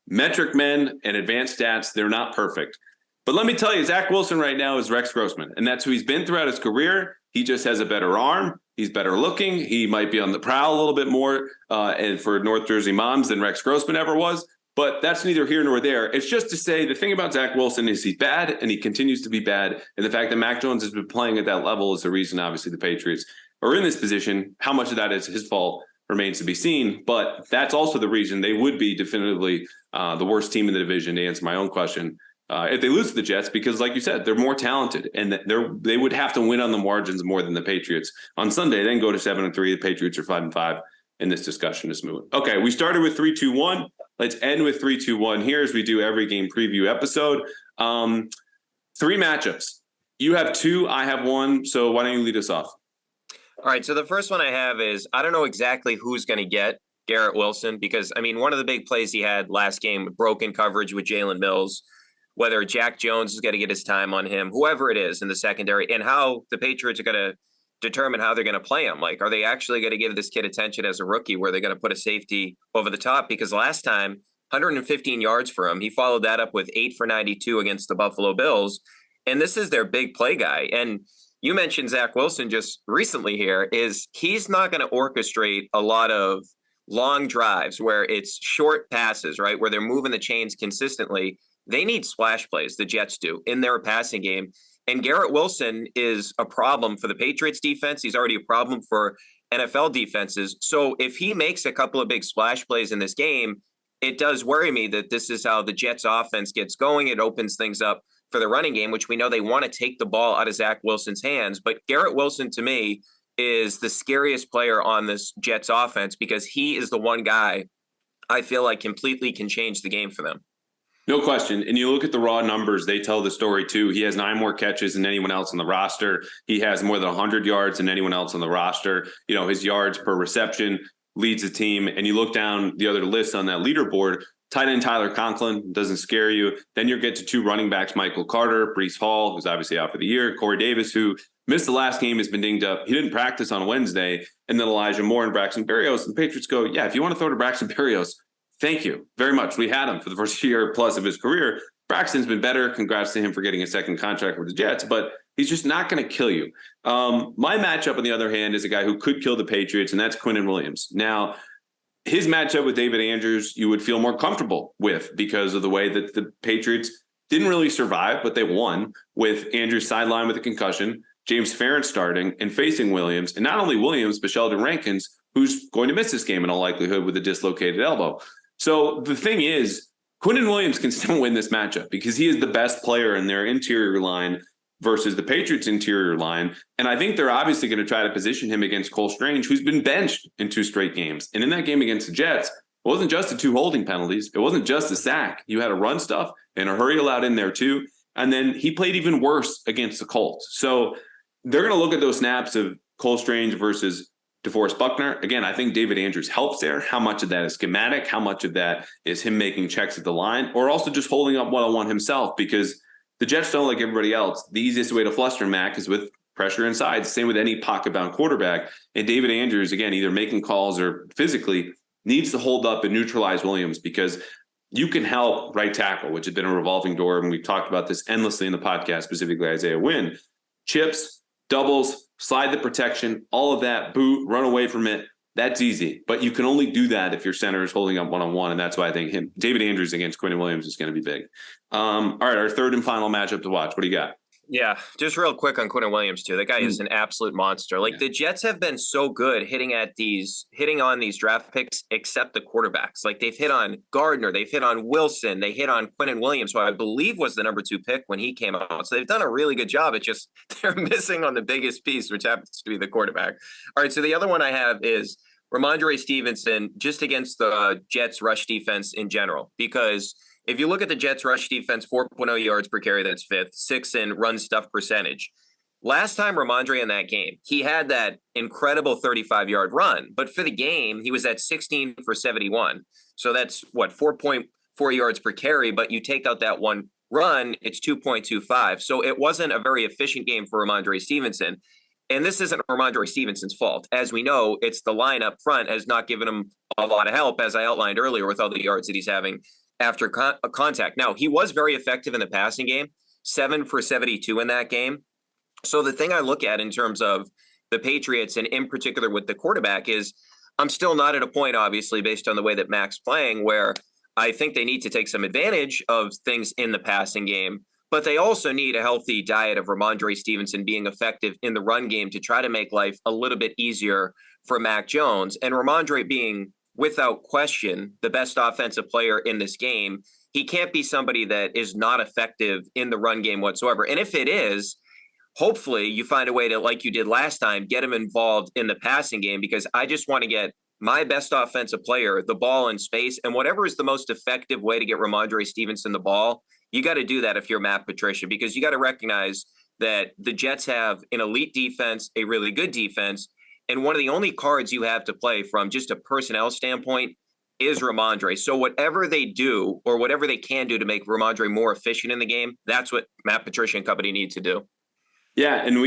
metric men and advanced stats. They're not perfect. But let me tell you, Zach Wilson right now is Rex Grossman, and that's who he's been throughout his career. He just has a better arm. He's better looking. He might be on the prowl a little bit more and for North Jersey moms than Rex Grossman ever was. But that's neither here nor there. It's just to say the thing about Zach Wilson is he's bad, and he continues to be bad. And the fact that Mac Jones has been playing at that level is the reason, obviously, the Patriots are in this position. How much of that is his fault remains to be seen. But that's also the reason they would be definitively the worst team in the division, to answer my own question, if they lose to the Jets, because like you said, they're more talented, and they would have to win on the margins more than the Patriots on Sunday, then go to 7-3. The Patriots are 5-5, and this discussion is moving. Okay, we started with 3-2-1. Let's end with 3-2-1 here, as we do every game preview episode. 3 matchups. You have 2, I have 1. So why don't you lead us off? All right, so the first one I have is I don't know exactly who's going to get Garrett Wilson, because, one of the big plays he had last game, broken coverage with Jalen Mills, whether Jack Jones is going to get his time on him, whoever it is in the secondary, and how the Patriots are going to determine how they're going to play him. Like, are they actually going to give this kid attention as a rookie, where they're going to put a safety over the top? Because last time, 115 yards for him. He followed that up with 8 for 92 against the Buffalo Bills. And this is their big play guy. And you mentioned Zach Wilson just recently here, is he's not going to orchestrate a lot of long drives where it's short passes, right? Where they're moving the chains consistently. They need splash plays, the Jets do, in their passing game. And Garrett Wilson is a problem for the Patriots defense. He's already a problem for NFL defenses. So if he makes a couple of big splash plays in this game, it does worry me that this is how the Jets offense gets going. It opens things up for the running game, which we know they want to take the ball out of Zach Wilson's hands. But Garrett Wilson, to me, is the scariest player on this Jets offense, because he is the one guy I feel like completely can change the game for them. No question. And you look at the raw numbers, they tell the story too. He has 9 more catches than anyone else on the roster. He has more than 100 yards than anyone else on the roster. His yards per reception leads the team. And you look down the other list on that leaderboard, tight end Tyler Conklin doesn't scare you. Then you get to 2 running backs, Michael Carter, Breece Hall, who's obviously out for the year, Corey Davis, who missed the last game, has been dinged up. He didn't practice on Wednesday. And then Elijah Moore and Braxton Berrios. And the Patriots go, yeah, if you want to throw to Braxton Berrios, thank you very much. We had him for the first year plus of his career. Braxton's been better. Congrats to him for getting a second contract with the Jets, but he's just not going to kill you. My matchup, on the other hand, is a guy who could kill the Patriots, and that's Quinnen Williams. Now, his matchup with David Andrews, you would feel more comfortable with, because of the way that the Patriots didn't really survive, but they won with Andrews sidelined with a concussion, James Ferentz starting and facing Williams, and not only Williams, but Sheldon Rankins, who's going to miss this game in all likelihood with a dislocated elbow. So the thing is, Quinnen Williams can still win this matchup because he is the best player in their interior line. versus the Patriots interior line. And I think they're obviously going to try to position him against Cole Strange, who's been benched in 2 straight games. And in that game against the Jets, it wasn't just the 2 holding penalties. It wasn't just a sack. You had a run stuff and a hurry allowed in there too. And then he played even worse against the Colts. So they're going to look at those snaps of Cole Strange versus DeForest Buckner. Again, I think David Andrews helps there. How much of that is schematic? How much of that is him making checks at the line, or also just holding up one-on-one himself? Because the Jets don't, like everybody else, the easiest way to fluster Mac is with pressure inside. Same with any pocket-bound quarterback. And David Andrews, again, either making calls or physically needs to hold up and neutralize Williams, because you can help right tackle, which has been a revolving door. And we've talked about this endlessly in the podcast, specifically Isaiah Wynn. Chips, doubles, slide the protection, all of that, boot, run away from it. That's easy. But you can only do that if your center is holding up one-on-one. And that's why I think David Andrews against Quinnen Williams is going to be big. All right, our third and final matchup to watch. What do you got? Yeah, just real quick on Quinnen Williams too. That guy is an absolute monster. Like the Jets have been so good hitting on these draft picks, except the quarterbacks. Like they've hit on Gardner, they've hit on Wilson, they hit on Quinnen Williams, who I believe was the number 2 pick when he came out. So they've done a really good job. It's just they're missing on the biggest piece, which happens to be the quarterback. All right, so the other one I have is Ramondre Stevenson, just against the Jets rush defense in general, because if you look at the Jets rush defense, 4.0 yards per carry, that's 5th, 6th in run stuff percentage. Last time Ramondre in that game, he had that incredible 35-yard run, but for the game, he was at 16 for 71. So that's 4.4 yards per carry, but you take out that one run, it's 2.25. So it wasn't a very efficient game for Ramondre Stevenson. And this isn't Ramondre Stevenson's fault. As we know, it's the line up front has not given him a lot of help, as I outlined earlier, with all the yards that he's having after contact. Now, he was very effective in the passing game, 7 for 72 in that game. So the thing I look at in terms of the Patriots, and in particular with the quarterback, is I'm still not at a point, obviously, based on the way that Mac's playing, where I think they need to take some advantage of things in the passing game, but they also need a healthy diet of Ramondre Stevenson being effective in the run game to try to make life a little bit easier for Mac Jones. And Ramondre being, without question, the best offensive player in this game, he can't be somebody that is not effective in the run game whatsoever. And if it is, hopefully you find a way to, like you did last time, get him involved in the passing game, because I just want to get my best offensive player the ball in space. And whatever is the most effective way to get Ramondre Stevenson the ball, you got to do that if you're Matt Patricia, because you got to recognize that the Jets have an elite defense, a really good defense, and one of the only cards you have to play from just a personnel standpoint is Ramondre. So whatever they do or whatever they can do to make Ramondre more efficient in the game, that's what Matt Patricia and company need to do. Yeah, and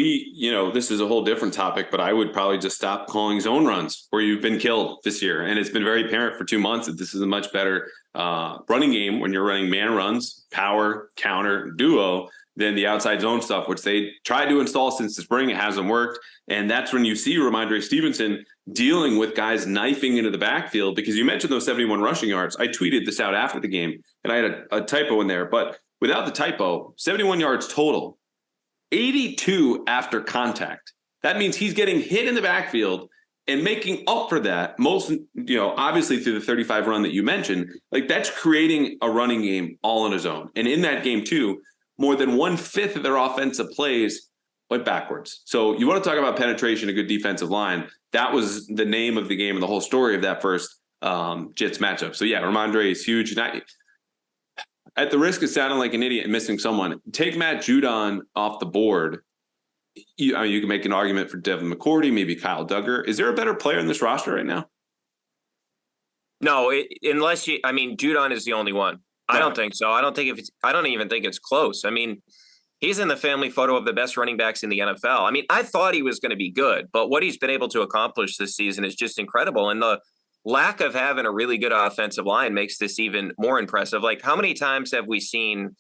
this is a whole different topic, but I would probably just stop calling zone runs where you've been killed this year. And it's been very apparent for 2 months that this is a much better running game when you're running man runs, power, counter, duo, than the outside zone stuff, which they tried to install since the spring. It hasn't worked. And that's when you see Ramondre Stevenson dealing with guys knifing into the backfield, because you mentioned those 71 rushing yards. I tweeted this out after the game, and I had a typo in there. But without the typo, 71 yards total, 82 after contact. That means he's getting hit in the backfield and making up for that, most, obviously through the 35 run that you mentioned. Like, that's creating a running game all on his own. And in that game too, more than 1/5 of their offensive plays went backwards. So you want to talk about penetration, a good defensive line. That was the name of the game and the whole story of that first Jets matchup. So yeah, Ramondre is huge. At the risk of sounding like an idiot and missing someone, take Matt Judon off the board. You can make an argument for Devin McCourty, maybe Kyle Duggar. Is there a better player in this roster right now? No, Judon is the only one. I don't think so. I don't even think it's close. I mean, he's in the family photo of the best running backs in the NFL. I mean, I thought he was going to be good, but what he's been able to accomplish this season is just incredible. And the lack of having a really good offensive line makes this even more impressive. Like, how many times have we seen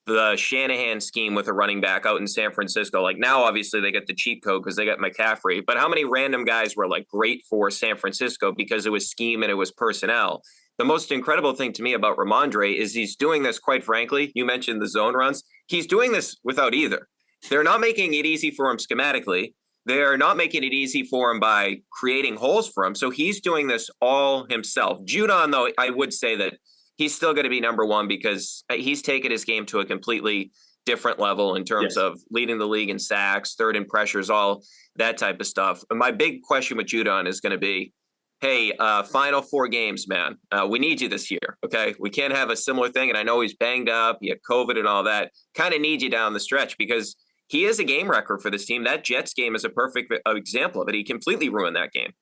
the Shanahan scheme with a running back out in San Francisco? Like, now, obviously, they get the cheat code because they got McCaffrey. But how many random guys were like great for San Francisco because it was scheme and it was personnel? The most incredible thing to me about Ramondre is he's doing this, quite frankly. You mentioned the zone runs. He's doing this without either. They're not making it easy for him schematically. They're not making it easy for him by creating holes for him. So he's doing this all himself. Judon, though, I would say that he's still going to be number one because he's taken his game to a completely different level in terms of leading the league in sacks, third in pressures, all that type of stuff. And my big question with Judon is going to be, hey, final 4 games, man. We need you this year, okay? We can't have a similar thing. And I know he's banged up, he had COVID and all that. Kind of need you down the stretch because he is a game wrecker for this team. That Jets game is a perfect example of it. He completely ruined that game.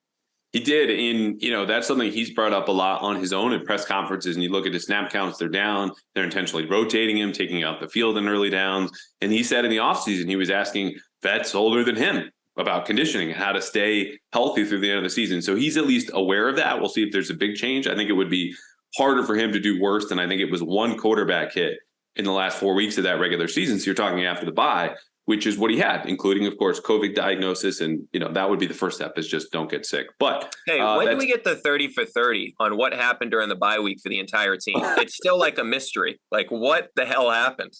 He did. And, that's something he's brought up a lot on his own in press conferences. And you look at his snap counts, they're down. They're intentionally rotating him, taking out the field in early downs. And he said in the offseason, he was asking vets older than him about conditioning and how to stay healthy through the end of the season. So he's at least aware of that. We'll see if there's a big change. I think it would be harder for him to do worse than I think it was one quarterback hit in the last 4 weeks of that regular season. So you're talking after the bye, which is what he had, including, of course, COVID diagnosis. And, that would be the first step is just don't get sick. But hey, when do we get the 30 for 30 on what happened during the bye week for the entire team? It's still like a mystery. Like, what the hell happened?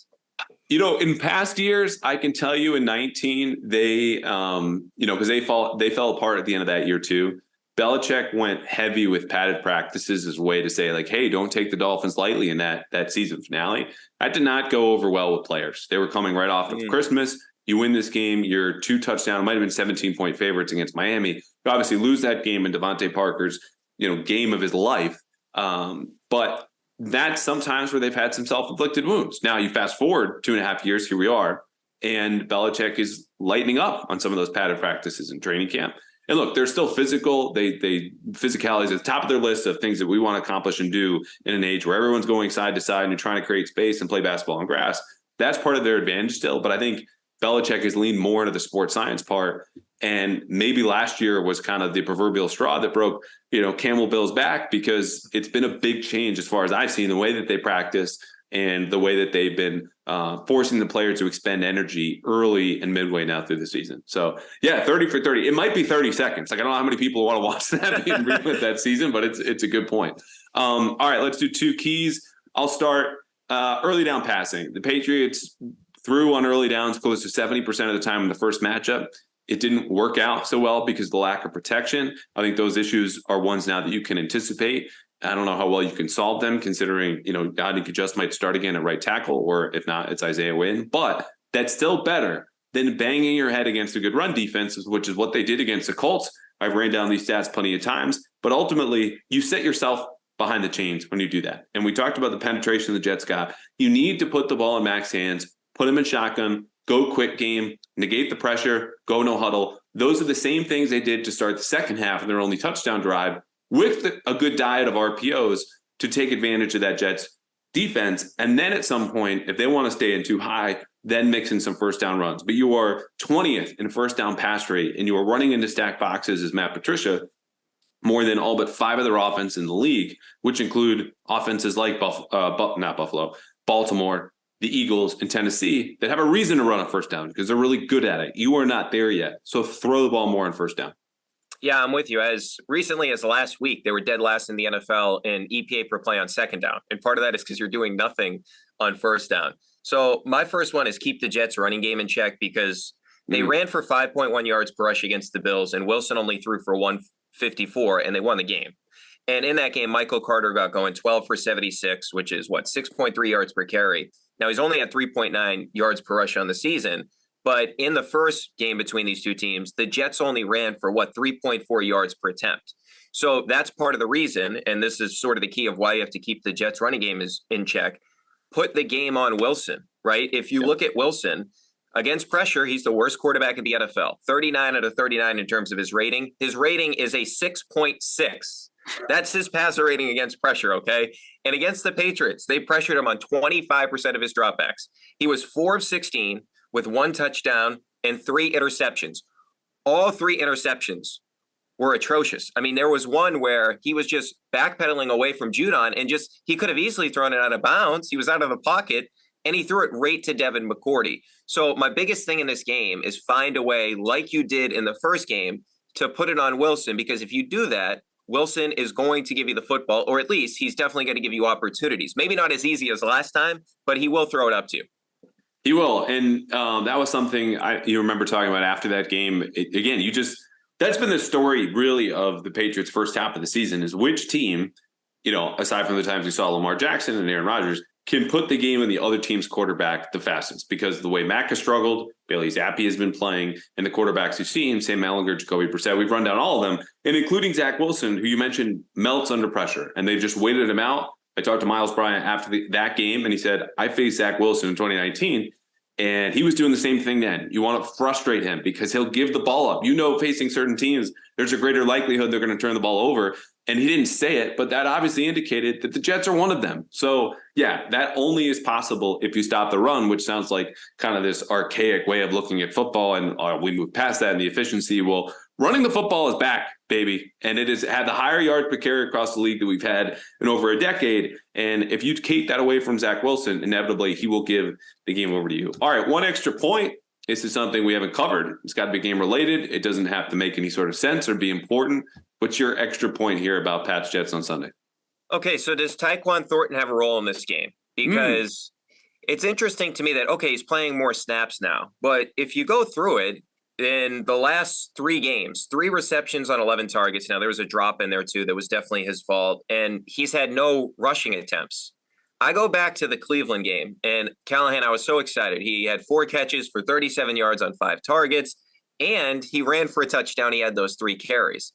In past years, I can tell you in 19, they, because they fell apart at the end of that year too. Belichick went heavy with padded practices as a way to say, like, hey, don't take the Dolphins lightly in that season finale. That did not go over well with players. They were coming right off of Christmas. You win this game, you're 2 touchdown, might have been 17-point favorites against Miami. You obviously lose that game in Devontae Parker's, game of his life. But that's sometimes where they've had some self-inflicted wounds. Now you fast forward 2.5 years, here we are, and Belichick is lightening up on some of those padded practices in training camp. And look, they're still physical. Physicality is at the top of their list of things that we want to accomplish and do in an age where everyone's going side to side and trying to create space and play basketball on grass. That's part of their advantage still. But I think Belichick has leaned more into the sports science part. And maybe last year was kind of the proverbial straw that broke, Campbell Bill's back, because it's been a big change as far as I've seen the way that they practice and the way that they've been forcing the player to expend energy early and midway now through the season. So, 30 for 30. It might be 30 seconds. Like, I don't know how many people want to watch that and relive that season, but it's a good point. All right, let's do 2 keys. I'll start early down passing. The Patriots threw on early downs close to 70% of the time in the first matchup. It didn't work out so well because of the lack of protection. I think those issues are ones now that you can anticipate. I don't know how well you can solve them, considering, Godwin just might start again at right tackle, or if not, it's Isaiah Wynn. But that's still better than banging your head against a good run defense, which is what they did against the Colts. I've ran down these stats plenty of times, but ultimately you set yourself behind the chains when you do that. And we talked about the penetration the Jets got. You need to put the ball in Mac's hands, put him in shotgun, go quick game, negate the pressure, go no huddle. Those are the same things they did to start the second half of their only touchdown drive, with a good diet of RPOs to take advantage of that Jets defense. And then at some point, if they want to stay in too high, then mix in some first down runs. But you are 20th in first down pass rate, and you are running into stacked boxes as Matt Patricia more than all but 5 other offense in the league, which include offenses like Baltimore, the Eagles, and Tennessee that have a reason to run a first down because they're really good at it. You are not there yet. So throw the ball more on first down. Yeah, I'm with you. As recently as last week, they were dead last in the NFL in EPA per play on second down. And part of that is because you're doing nothing on first down. So my first one is keep the Jets running game in check, because they ran for 5.1 yards per rush against the Bills, and Wilson only threw for 154, and they won the game. And in that game, Michael Carter got going 12 for 76, which is 6.3 yards per carry. Now he's only at 3.9 yards per rush on the season. But in the first game between these two teams, the Jets only ran for 3.4 yards per attempt. So that's part of the reason, and this is sort of the key of why you have to keep the Jets running game is in check. Put the game on Wilson, right? If you look at Wilson, against pressure, he's the worst quarterback in the NFL. 39 out of 39 in terms of his rating. His rating is a 6.6. That's his passer rating against pressure, okay? And against the Patriots, they pressured him on 25% of his dropbacks. He was 4 of 16 with 1 touchdown and 3 interceptions. All 3 interceptions were atrocious. I mean, there was one where he was just backpedaling away from Judon and he could have easily thrown it out of bounds. He was out of the pocket and he threw it right to Devin McCourty. So my biggest thing in this game is find a way, like you did in the first game, to put it on Wilson, because if you do that, Wilson is going to give you the football, or at least he's definitely going to give you opportunities. Maybe not as easy as last time, but he will throw it up to you. He will. And that was something you remember talking about after that game. That's been the story really of the Patriots' first half of the season, is which team, aside from the times we saw Lamar Jackson and Aaron Rodgers, can put the game in the other team's quarterback the fastest, because of the way Mac has struggled, Bailey Zappi has been playing, and the quarterbacks you've seen, Sam Ehlinger, Jacoby Brissett, we've run down all of them, and including Zach Wilson, who you mentioned melts under pressure, and they've just waited him out. I talked to Miles Bryant after that game, and he said, I faced Zach Wilson in 2019, and he was doing the same thing then. You want to frustrate him because he'll give the ball up. You know, facing certain teams, there's a greater likelihood they're going to turn the ball over. And he didn't say it, but that obviously indicated that the Jets are one of them. So, yeah, that only is possible if you stop the run, which sounds like kind of this archaic way of looking at football. And we move past that and the efficiency. Well, running the football is back, baby. And it has had the higher yards per carry across the league that we've had in over a decade. And if you take that away from Zach Wilson, inevitably he will give the game over to you. All right, one extra point. This is something we haven't covered. It's got to be game related. It doesn't have to make any sort of sense or be important. What's your extra point here about Pats Jets on Sunday? Okay, so does Tyquan Thornton have a role in this game? Because it's interesting to me that, okay, he's playing more snaps now. But if you go through it, in the last 3 games, 3 receptions on 11 targets. Now, there was a drop in there, too. That was definitely his fault. And he's had no rushing attempts. I go back to the Cleveland game, and Callahan, I was so excited. He had 4 catches for 37 yards on 5 targets, and he ran for a touchdown. He had those 3 carries.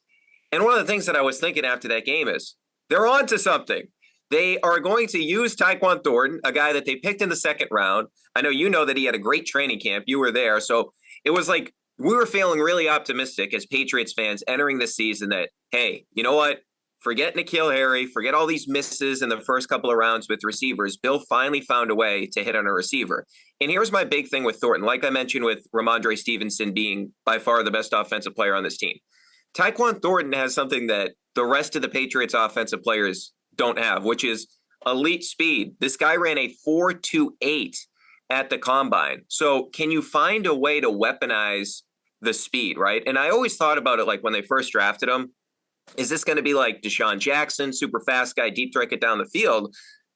And one of the things that I was thinking after that game is they're on to something. They are going to use Tyquan Thornton, a guy that they picked in the 2nd round. I know you know that he had a great training camp. You were there. So it was like we were feeling really optimistic as Patriots fans entering the season that, hey, you know what? Forget N'Keal Harry, forget all these misses in the first couple of rounds with receivers. Bill finally found a way to hit on a receiver. And here's my big thing with Thornton. Like I mentioned with Ramondre Stevenson being by far the best offensive player on this team, Tyquan Thornton has something that the rest of the Patriots offensive players don't have, which is elite speed. This guy ran a 4.28 at the combine. So can you find a way to weaponize the speed, right? And I always thought about it like when they first drafted him, is this going to be like Deshaun Jackson, super fast guy, deep threat it down the field?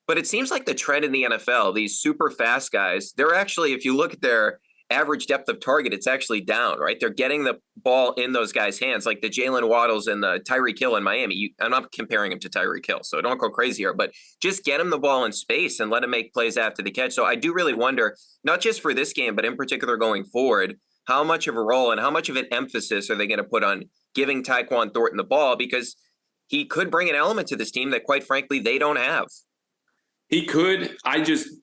But it seems like the trend in the NFL, these super fast guys, they're actually, if you look at their average depth of target, it's actually down, right? They're getting the ball in those guys' hands, like the Jalen Waddles and the Tyreek Hill in Miami. I'm not comparing him to Tyreek Hill, so don't go crazy here, but just get him the ball in space and let him make plays after the catch. So I do really wonder, not just for this game, but in particular going forward, how much of a role and how much of an emphasis are they going to put on giving Tyquan Thornton the ball, because he could bring an element to this team that, quite frankly, they don't have. He could. I just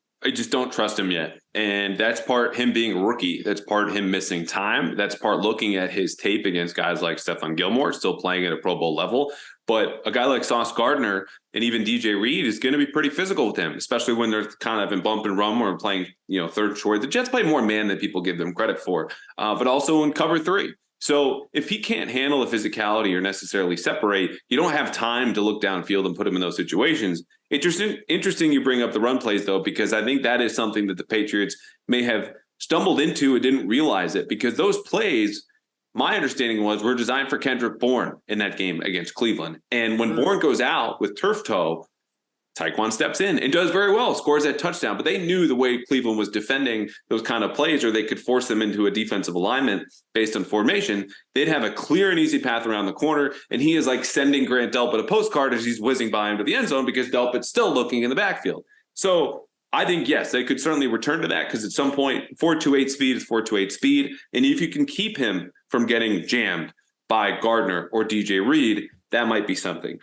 don't trust him yet. And that's part him being a rookie. That's part him missing time. That's part looking at his tape against guys like Stephon Gilmore, still playing at a Pro Bowl level. But a guy like Sauce Gardner and even DJ Reed is going to be pretty physical with him, especially when they're kind of in bump and run or playing, third short. The Jets play more man than people give them credit for, but also in cover 3. So if he can't handle the physicality or necessarily separate, you don't have time to look downfield and put him in those situations. Interesting you bring up the run plays, though, because I think that is something that the Patriots may have stumbled into and didn't realize it, because those plays, my understanding was, were designed for Kendrick Bourne in that game against Cleveland. And when Bourne goes out with turf toe, Tyquan steps in and does very well, scores that touchdown. But they knew the way Cleveland was defending those kind of plays, or they could force them into a defensive alignment based on formation, they'd have a clear and easy path around the corner. And he is like sending Grant Delpit a postcard as he's whizzing by him to the end zone, because Delpit's still looking in the backfield. So I think, yes, they could certainly return to that, because at some point, 4.28 speed is 4.28 speed. And if you can keep him from getting jammed by Gardner or DJ Reed, that might be something.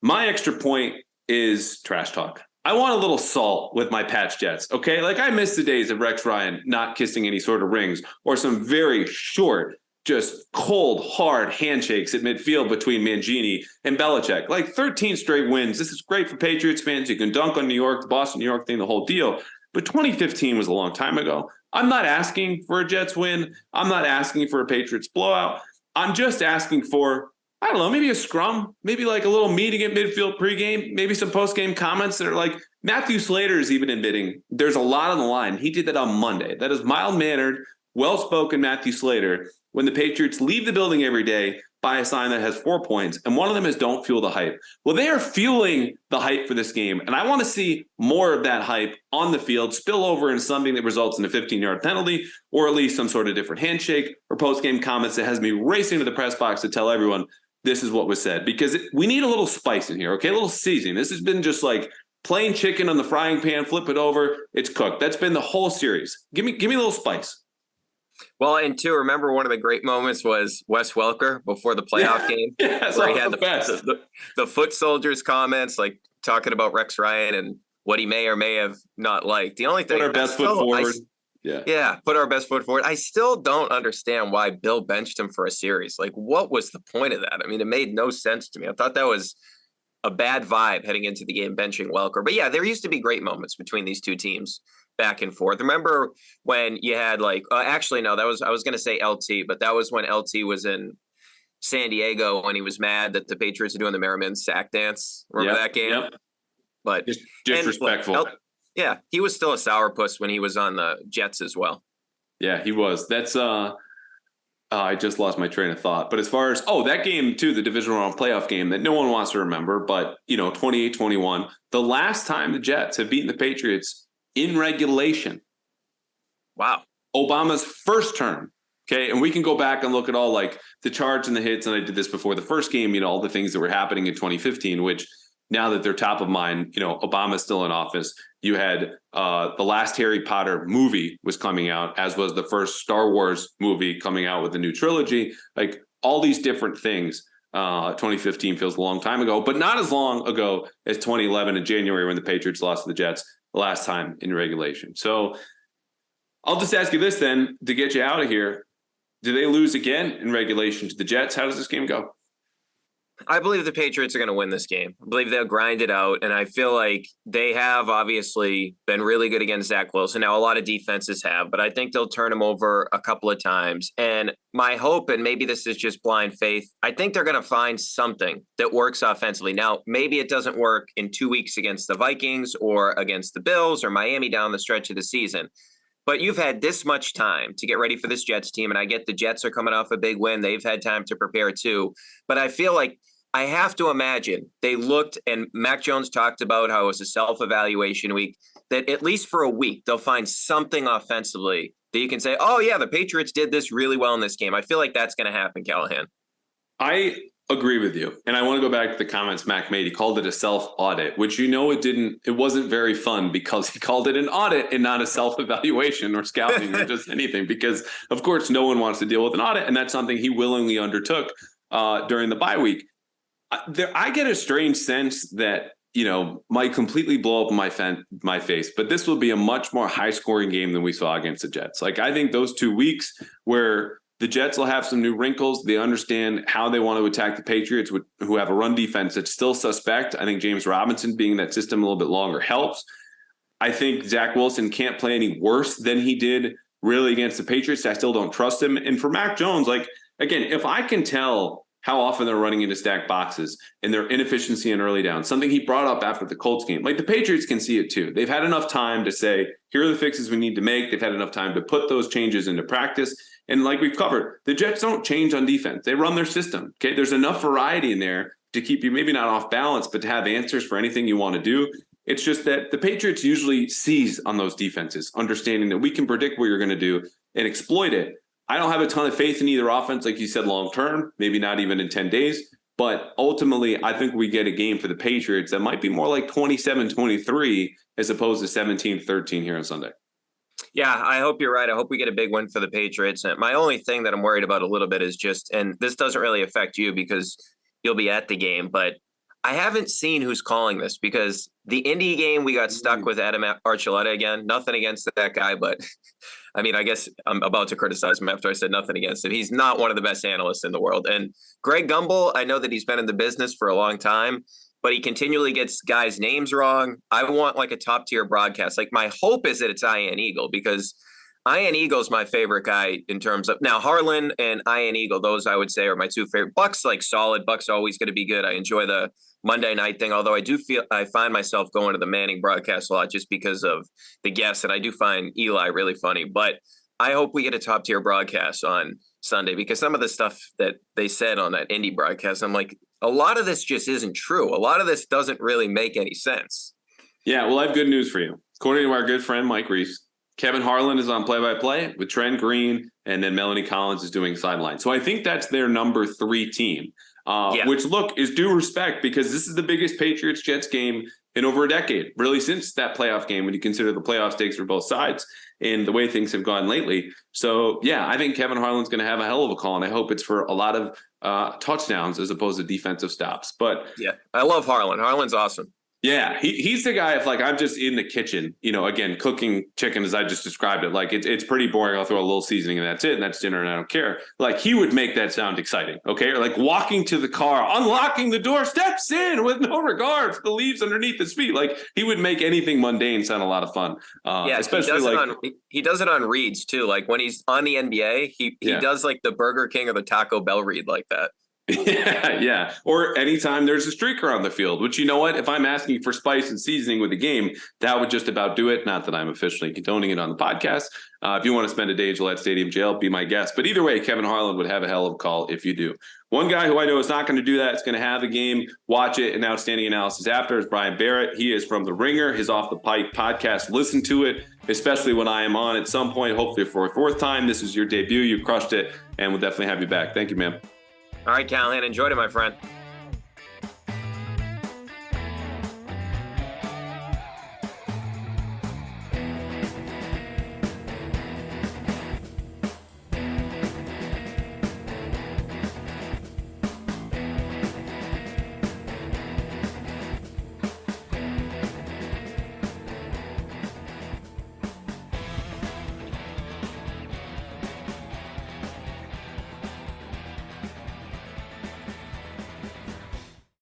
My extra point is trash talk. I want a little salt with my Pats Jets, okay? Like, I miss the days of Rex Ryan not kissing any sort of rings, or some very short, just cold, hard handshakes at midfield between Mangini and Belichick. Like, 13 straight wins. This is great for Patriots fans. You can dunk on New York, the Boston, New York thing, the whole deal. But 2015 was a long time ago. I'm not asking for a Jets win. I'm not asking for a Patriots blowout. I'm just asking for, I don't know, maybe a scrum, maybe like a little meeting at midfield pregame, maybe some postgame comments that are like, Matthew Slater is even admitting there's a lot on the line. He did that on Monday. That is mild-mannered, well-spoken Matthew Slater when the Patriots leave the building every day by a sign that has 4 points, and one of them is don't fuel the hype. Well, they are fueling the hype for this game, and I want to see more of that hype on the field spill over in something that results in a 15-yard penalty, or at least some sort of different handshake or postgame comments that has me racing to the press box to tell everyone this is what was said, because we need a little spice in here, okay? A little seasoning. This has been just like plain chicken on the frying pan, flip it over, it's cooked. That's been the whole series. Give me a little spice. Well, and two, remember one of the great moments was Wes Welker before the playoff game, where he had the best. The foot soldiers comments, like talking about Rex Ryan and what he may or may have not liked. The only thing, put our best foot forward. Put our best foot forward. I still don't understand why Bill benched him for a series. Like, what was the point of that? I mean, it made no sense to me. I thought that was a bad vibe heading into the game, benching Welker. But yeah, there used to be great moments between these two teams, back and forth. Remember when you had I was going to say LT, but that was when LT was in San Diego when he was mad that the Patriots are doing the Merriman sack dance. Remember that game? Yep. But just disrespectful. He was still a sourpuss when he was on the Jets as well. Yeah, he was. That's I just lost my train of thought. But as far as that game too, the divisional round playoff game that no one wants to remember, but 28-21, the last time the Jets have beaten the Patriots in regulation. Wow. Obama's first term. Okay. And we can go back and look at all like the charge and the hits. And I did this before the first game, all the things that were happening in 2015, which now that they're top of mind, Obama's still in office. You had the last Harry Potter movie was coming out, as was the first Star Wars movie coming out with the new trilogy, like all these different things. 2015 feels a long time ago, but not as long ago as 2011 in January when the Patriots lost to the Jets last time in regulation. So I'll just ask you this then to get you out of here. Do they lose again in regulation to the Jets? How does this game go? I believe the Patriots are going to win this game. I believe they'll grind it out. And I feel like they have obviously been really good against Zach Wilson. Now, a lot of defenses have, but I think they'll turn him over a couple of times. And my hope, and maybe this is just blind faith, I think they're going to find something that works offensively. Now, maybe it doesn't work in 2 weeks against the Vikings or against the Bills or Miami down the stretch of the season. But you've had this much time to get ready for this Jets team. And I get the Jets are coming off a big win. They've had time to prepare too. But I feel like I have to imagine they looked, and Mac Jones talked about how it was a self-evaluation week, that at least for a week, they'll find something offensively that you can say, oh, yeah, the Patriots did this really well in this game. I feel like that's going to happen, Callahan. I agree with you. And I want to go back to the comments Mac made. He called it a self-audit, which it wasn't very fun because he called it an audit and not a self-evaluation or scouting or just anything, because of course no one wants to deal with an audit. And that's something he willingly undertook during the bye week. I get a strange sense that, might completely blow up my face, but this will be a much more high scoring game than we saw against the Jets. Like, I think those 2 weeks where the Jets will have some new wrinkles. They understand how they want to attack the Patriots, who have a run defense that's still suspect. I think James Robinson being in that system a little bit longer helps. I think Zach Wilson can't play any worse than he did really against the Patriots. I still don't trust him. And for Mac Jones, like, again, if I can tell how often they're running into stacked boxes and their inefficiency in early downs, something he brought up after the Colts game. Like, the Patriots can see it too. They've had enough time to say, here are the fixes we need to make. They've had enough time to put those changes into practice. And like we've covered, the Jets don't change on defense. They run their system. Okay. There's enough variety in there to keep you maybe not off balance, but to have answers for anything you want to do. It's just that the Patriots usually seize on those defenses, understanding that we can predict what you're going to do and exploit it. I don't have a ton of faith in either offense, like you said, long term, maybe not even in 10 days. But ultimately, I think we get a game for the Patriots that might be more like 27-23 as opposed to 17-13 here on Sunday. Yeah, I hope you're right. I hope we get a big win for the Patriots. And my only thing that I'm worried about a little bit is just, and this doesn't really affect you because you'll be at the game, but I haven't seen who's calling this, because the Indy game, we got stuck with Adam Archuleta again. Nothing against that guy, but I mean, I guess I'm about to criticize him after I said nothing against him. He's not one of the best analysts in the world. And Greg Gumbel, I know that he's been in the business for a long time, but he continually gets guys' names wrong. I want like a top tier broadcast. Like, my hope is that it's Ian Eagle, because Ian Eagle's my favorite guy in terms of, now Harlan and Ian Eagle, those I would say are my two favorite. Buck's like solid. Buck's always going to be good. I enjoy the Monday night thing, although I find myself going to the Manning broadcast a lot just because of the guests, and I do find Eli really funny. But I hope we get a top tier broadcast on Sunday, because some of the stuff that they said on that Indy broadcast, I'm like, a lot of this just isn't true. A lot of this doesn't really make any sense. Yeah, well, I have good news for you. According to our good friend Mike Reese, Kevin Harlan is on play-by-play with Trent Green, and then Melanie Collins is doing sideline. So I think that's their number 3 team, which, look, is due respect because this is the biggest Patriots-Jets game in over a decade, really since that playoff game when you consider the playoff stakes for both sides and the way things have gone lately. So, yeah, I think Kevin Harlan's going to have a hell of a call, and I hope it's for a lot of touchdowns as opposed to defensive stops. But yeah, I love Harlan. Harlan's awesome. Yeah, he's the guy if, like, I'm just in the kitchen, again, cooking chicken as I just described it. Like, it's pretty boring. I'll throw a little seasoning and that's it. And that's dinner and I don't care. Like, he would make that sound exciting, okay? Or like walking to the car, unlocking the door, steps in with no regard for the leaves underneath his feet. Like, he would make anything mundane sound a lot of fun. Especially he does it on reads, too. Like, when he's on the NBA, he does, like, the Burger King or the Taco Bell read like that. Yeah. Or anytime there's a streaker on the field, which, you know what, if I'm asking for spice and seasoning with the game, that would just about do it. Not that I'm officially condoning it on the podcast. If you want to spend a day in Gillette Stadium jail, be my guest. But either way, Kevin Harlan would have a hell of a call if you do. One guy who I know is not going to do that, is going to have the game, watch it, and outstanding analysis after is Brian Barrett. He is from the Ringer, his Off the Pike podcast. Listen to it, especially when I am on at some point, hopefully for a 4th time. This is your debut. You crushed it, and we'll definitely have you back. Thank you, man. All right, Callahan, enjoyed it, my friend.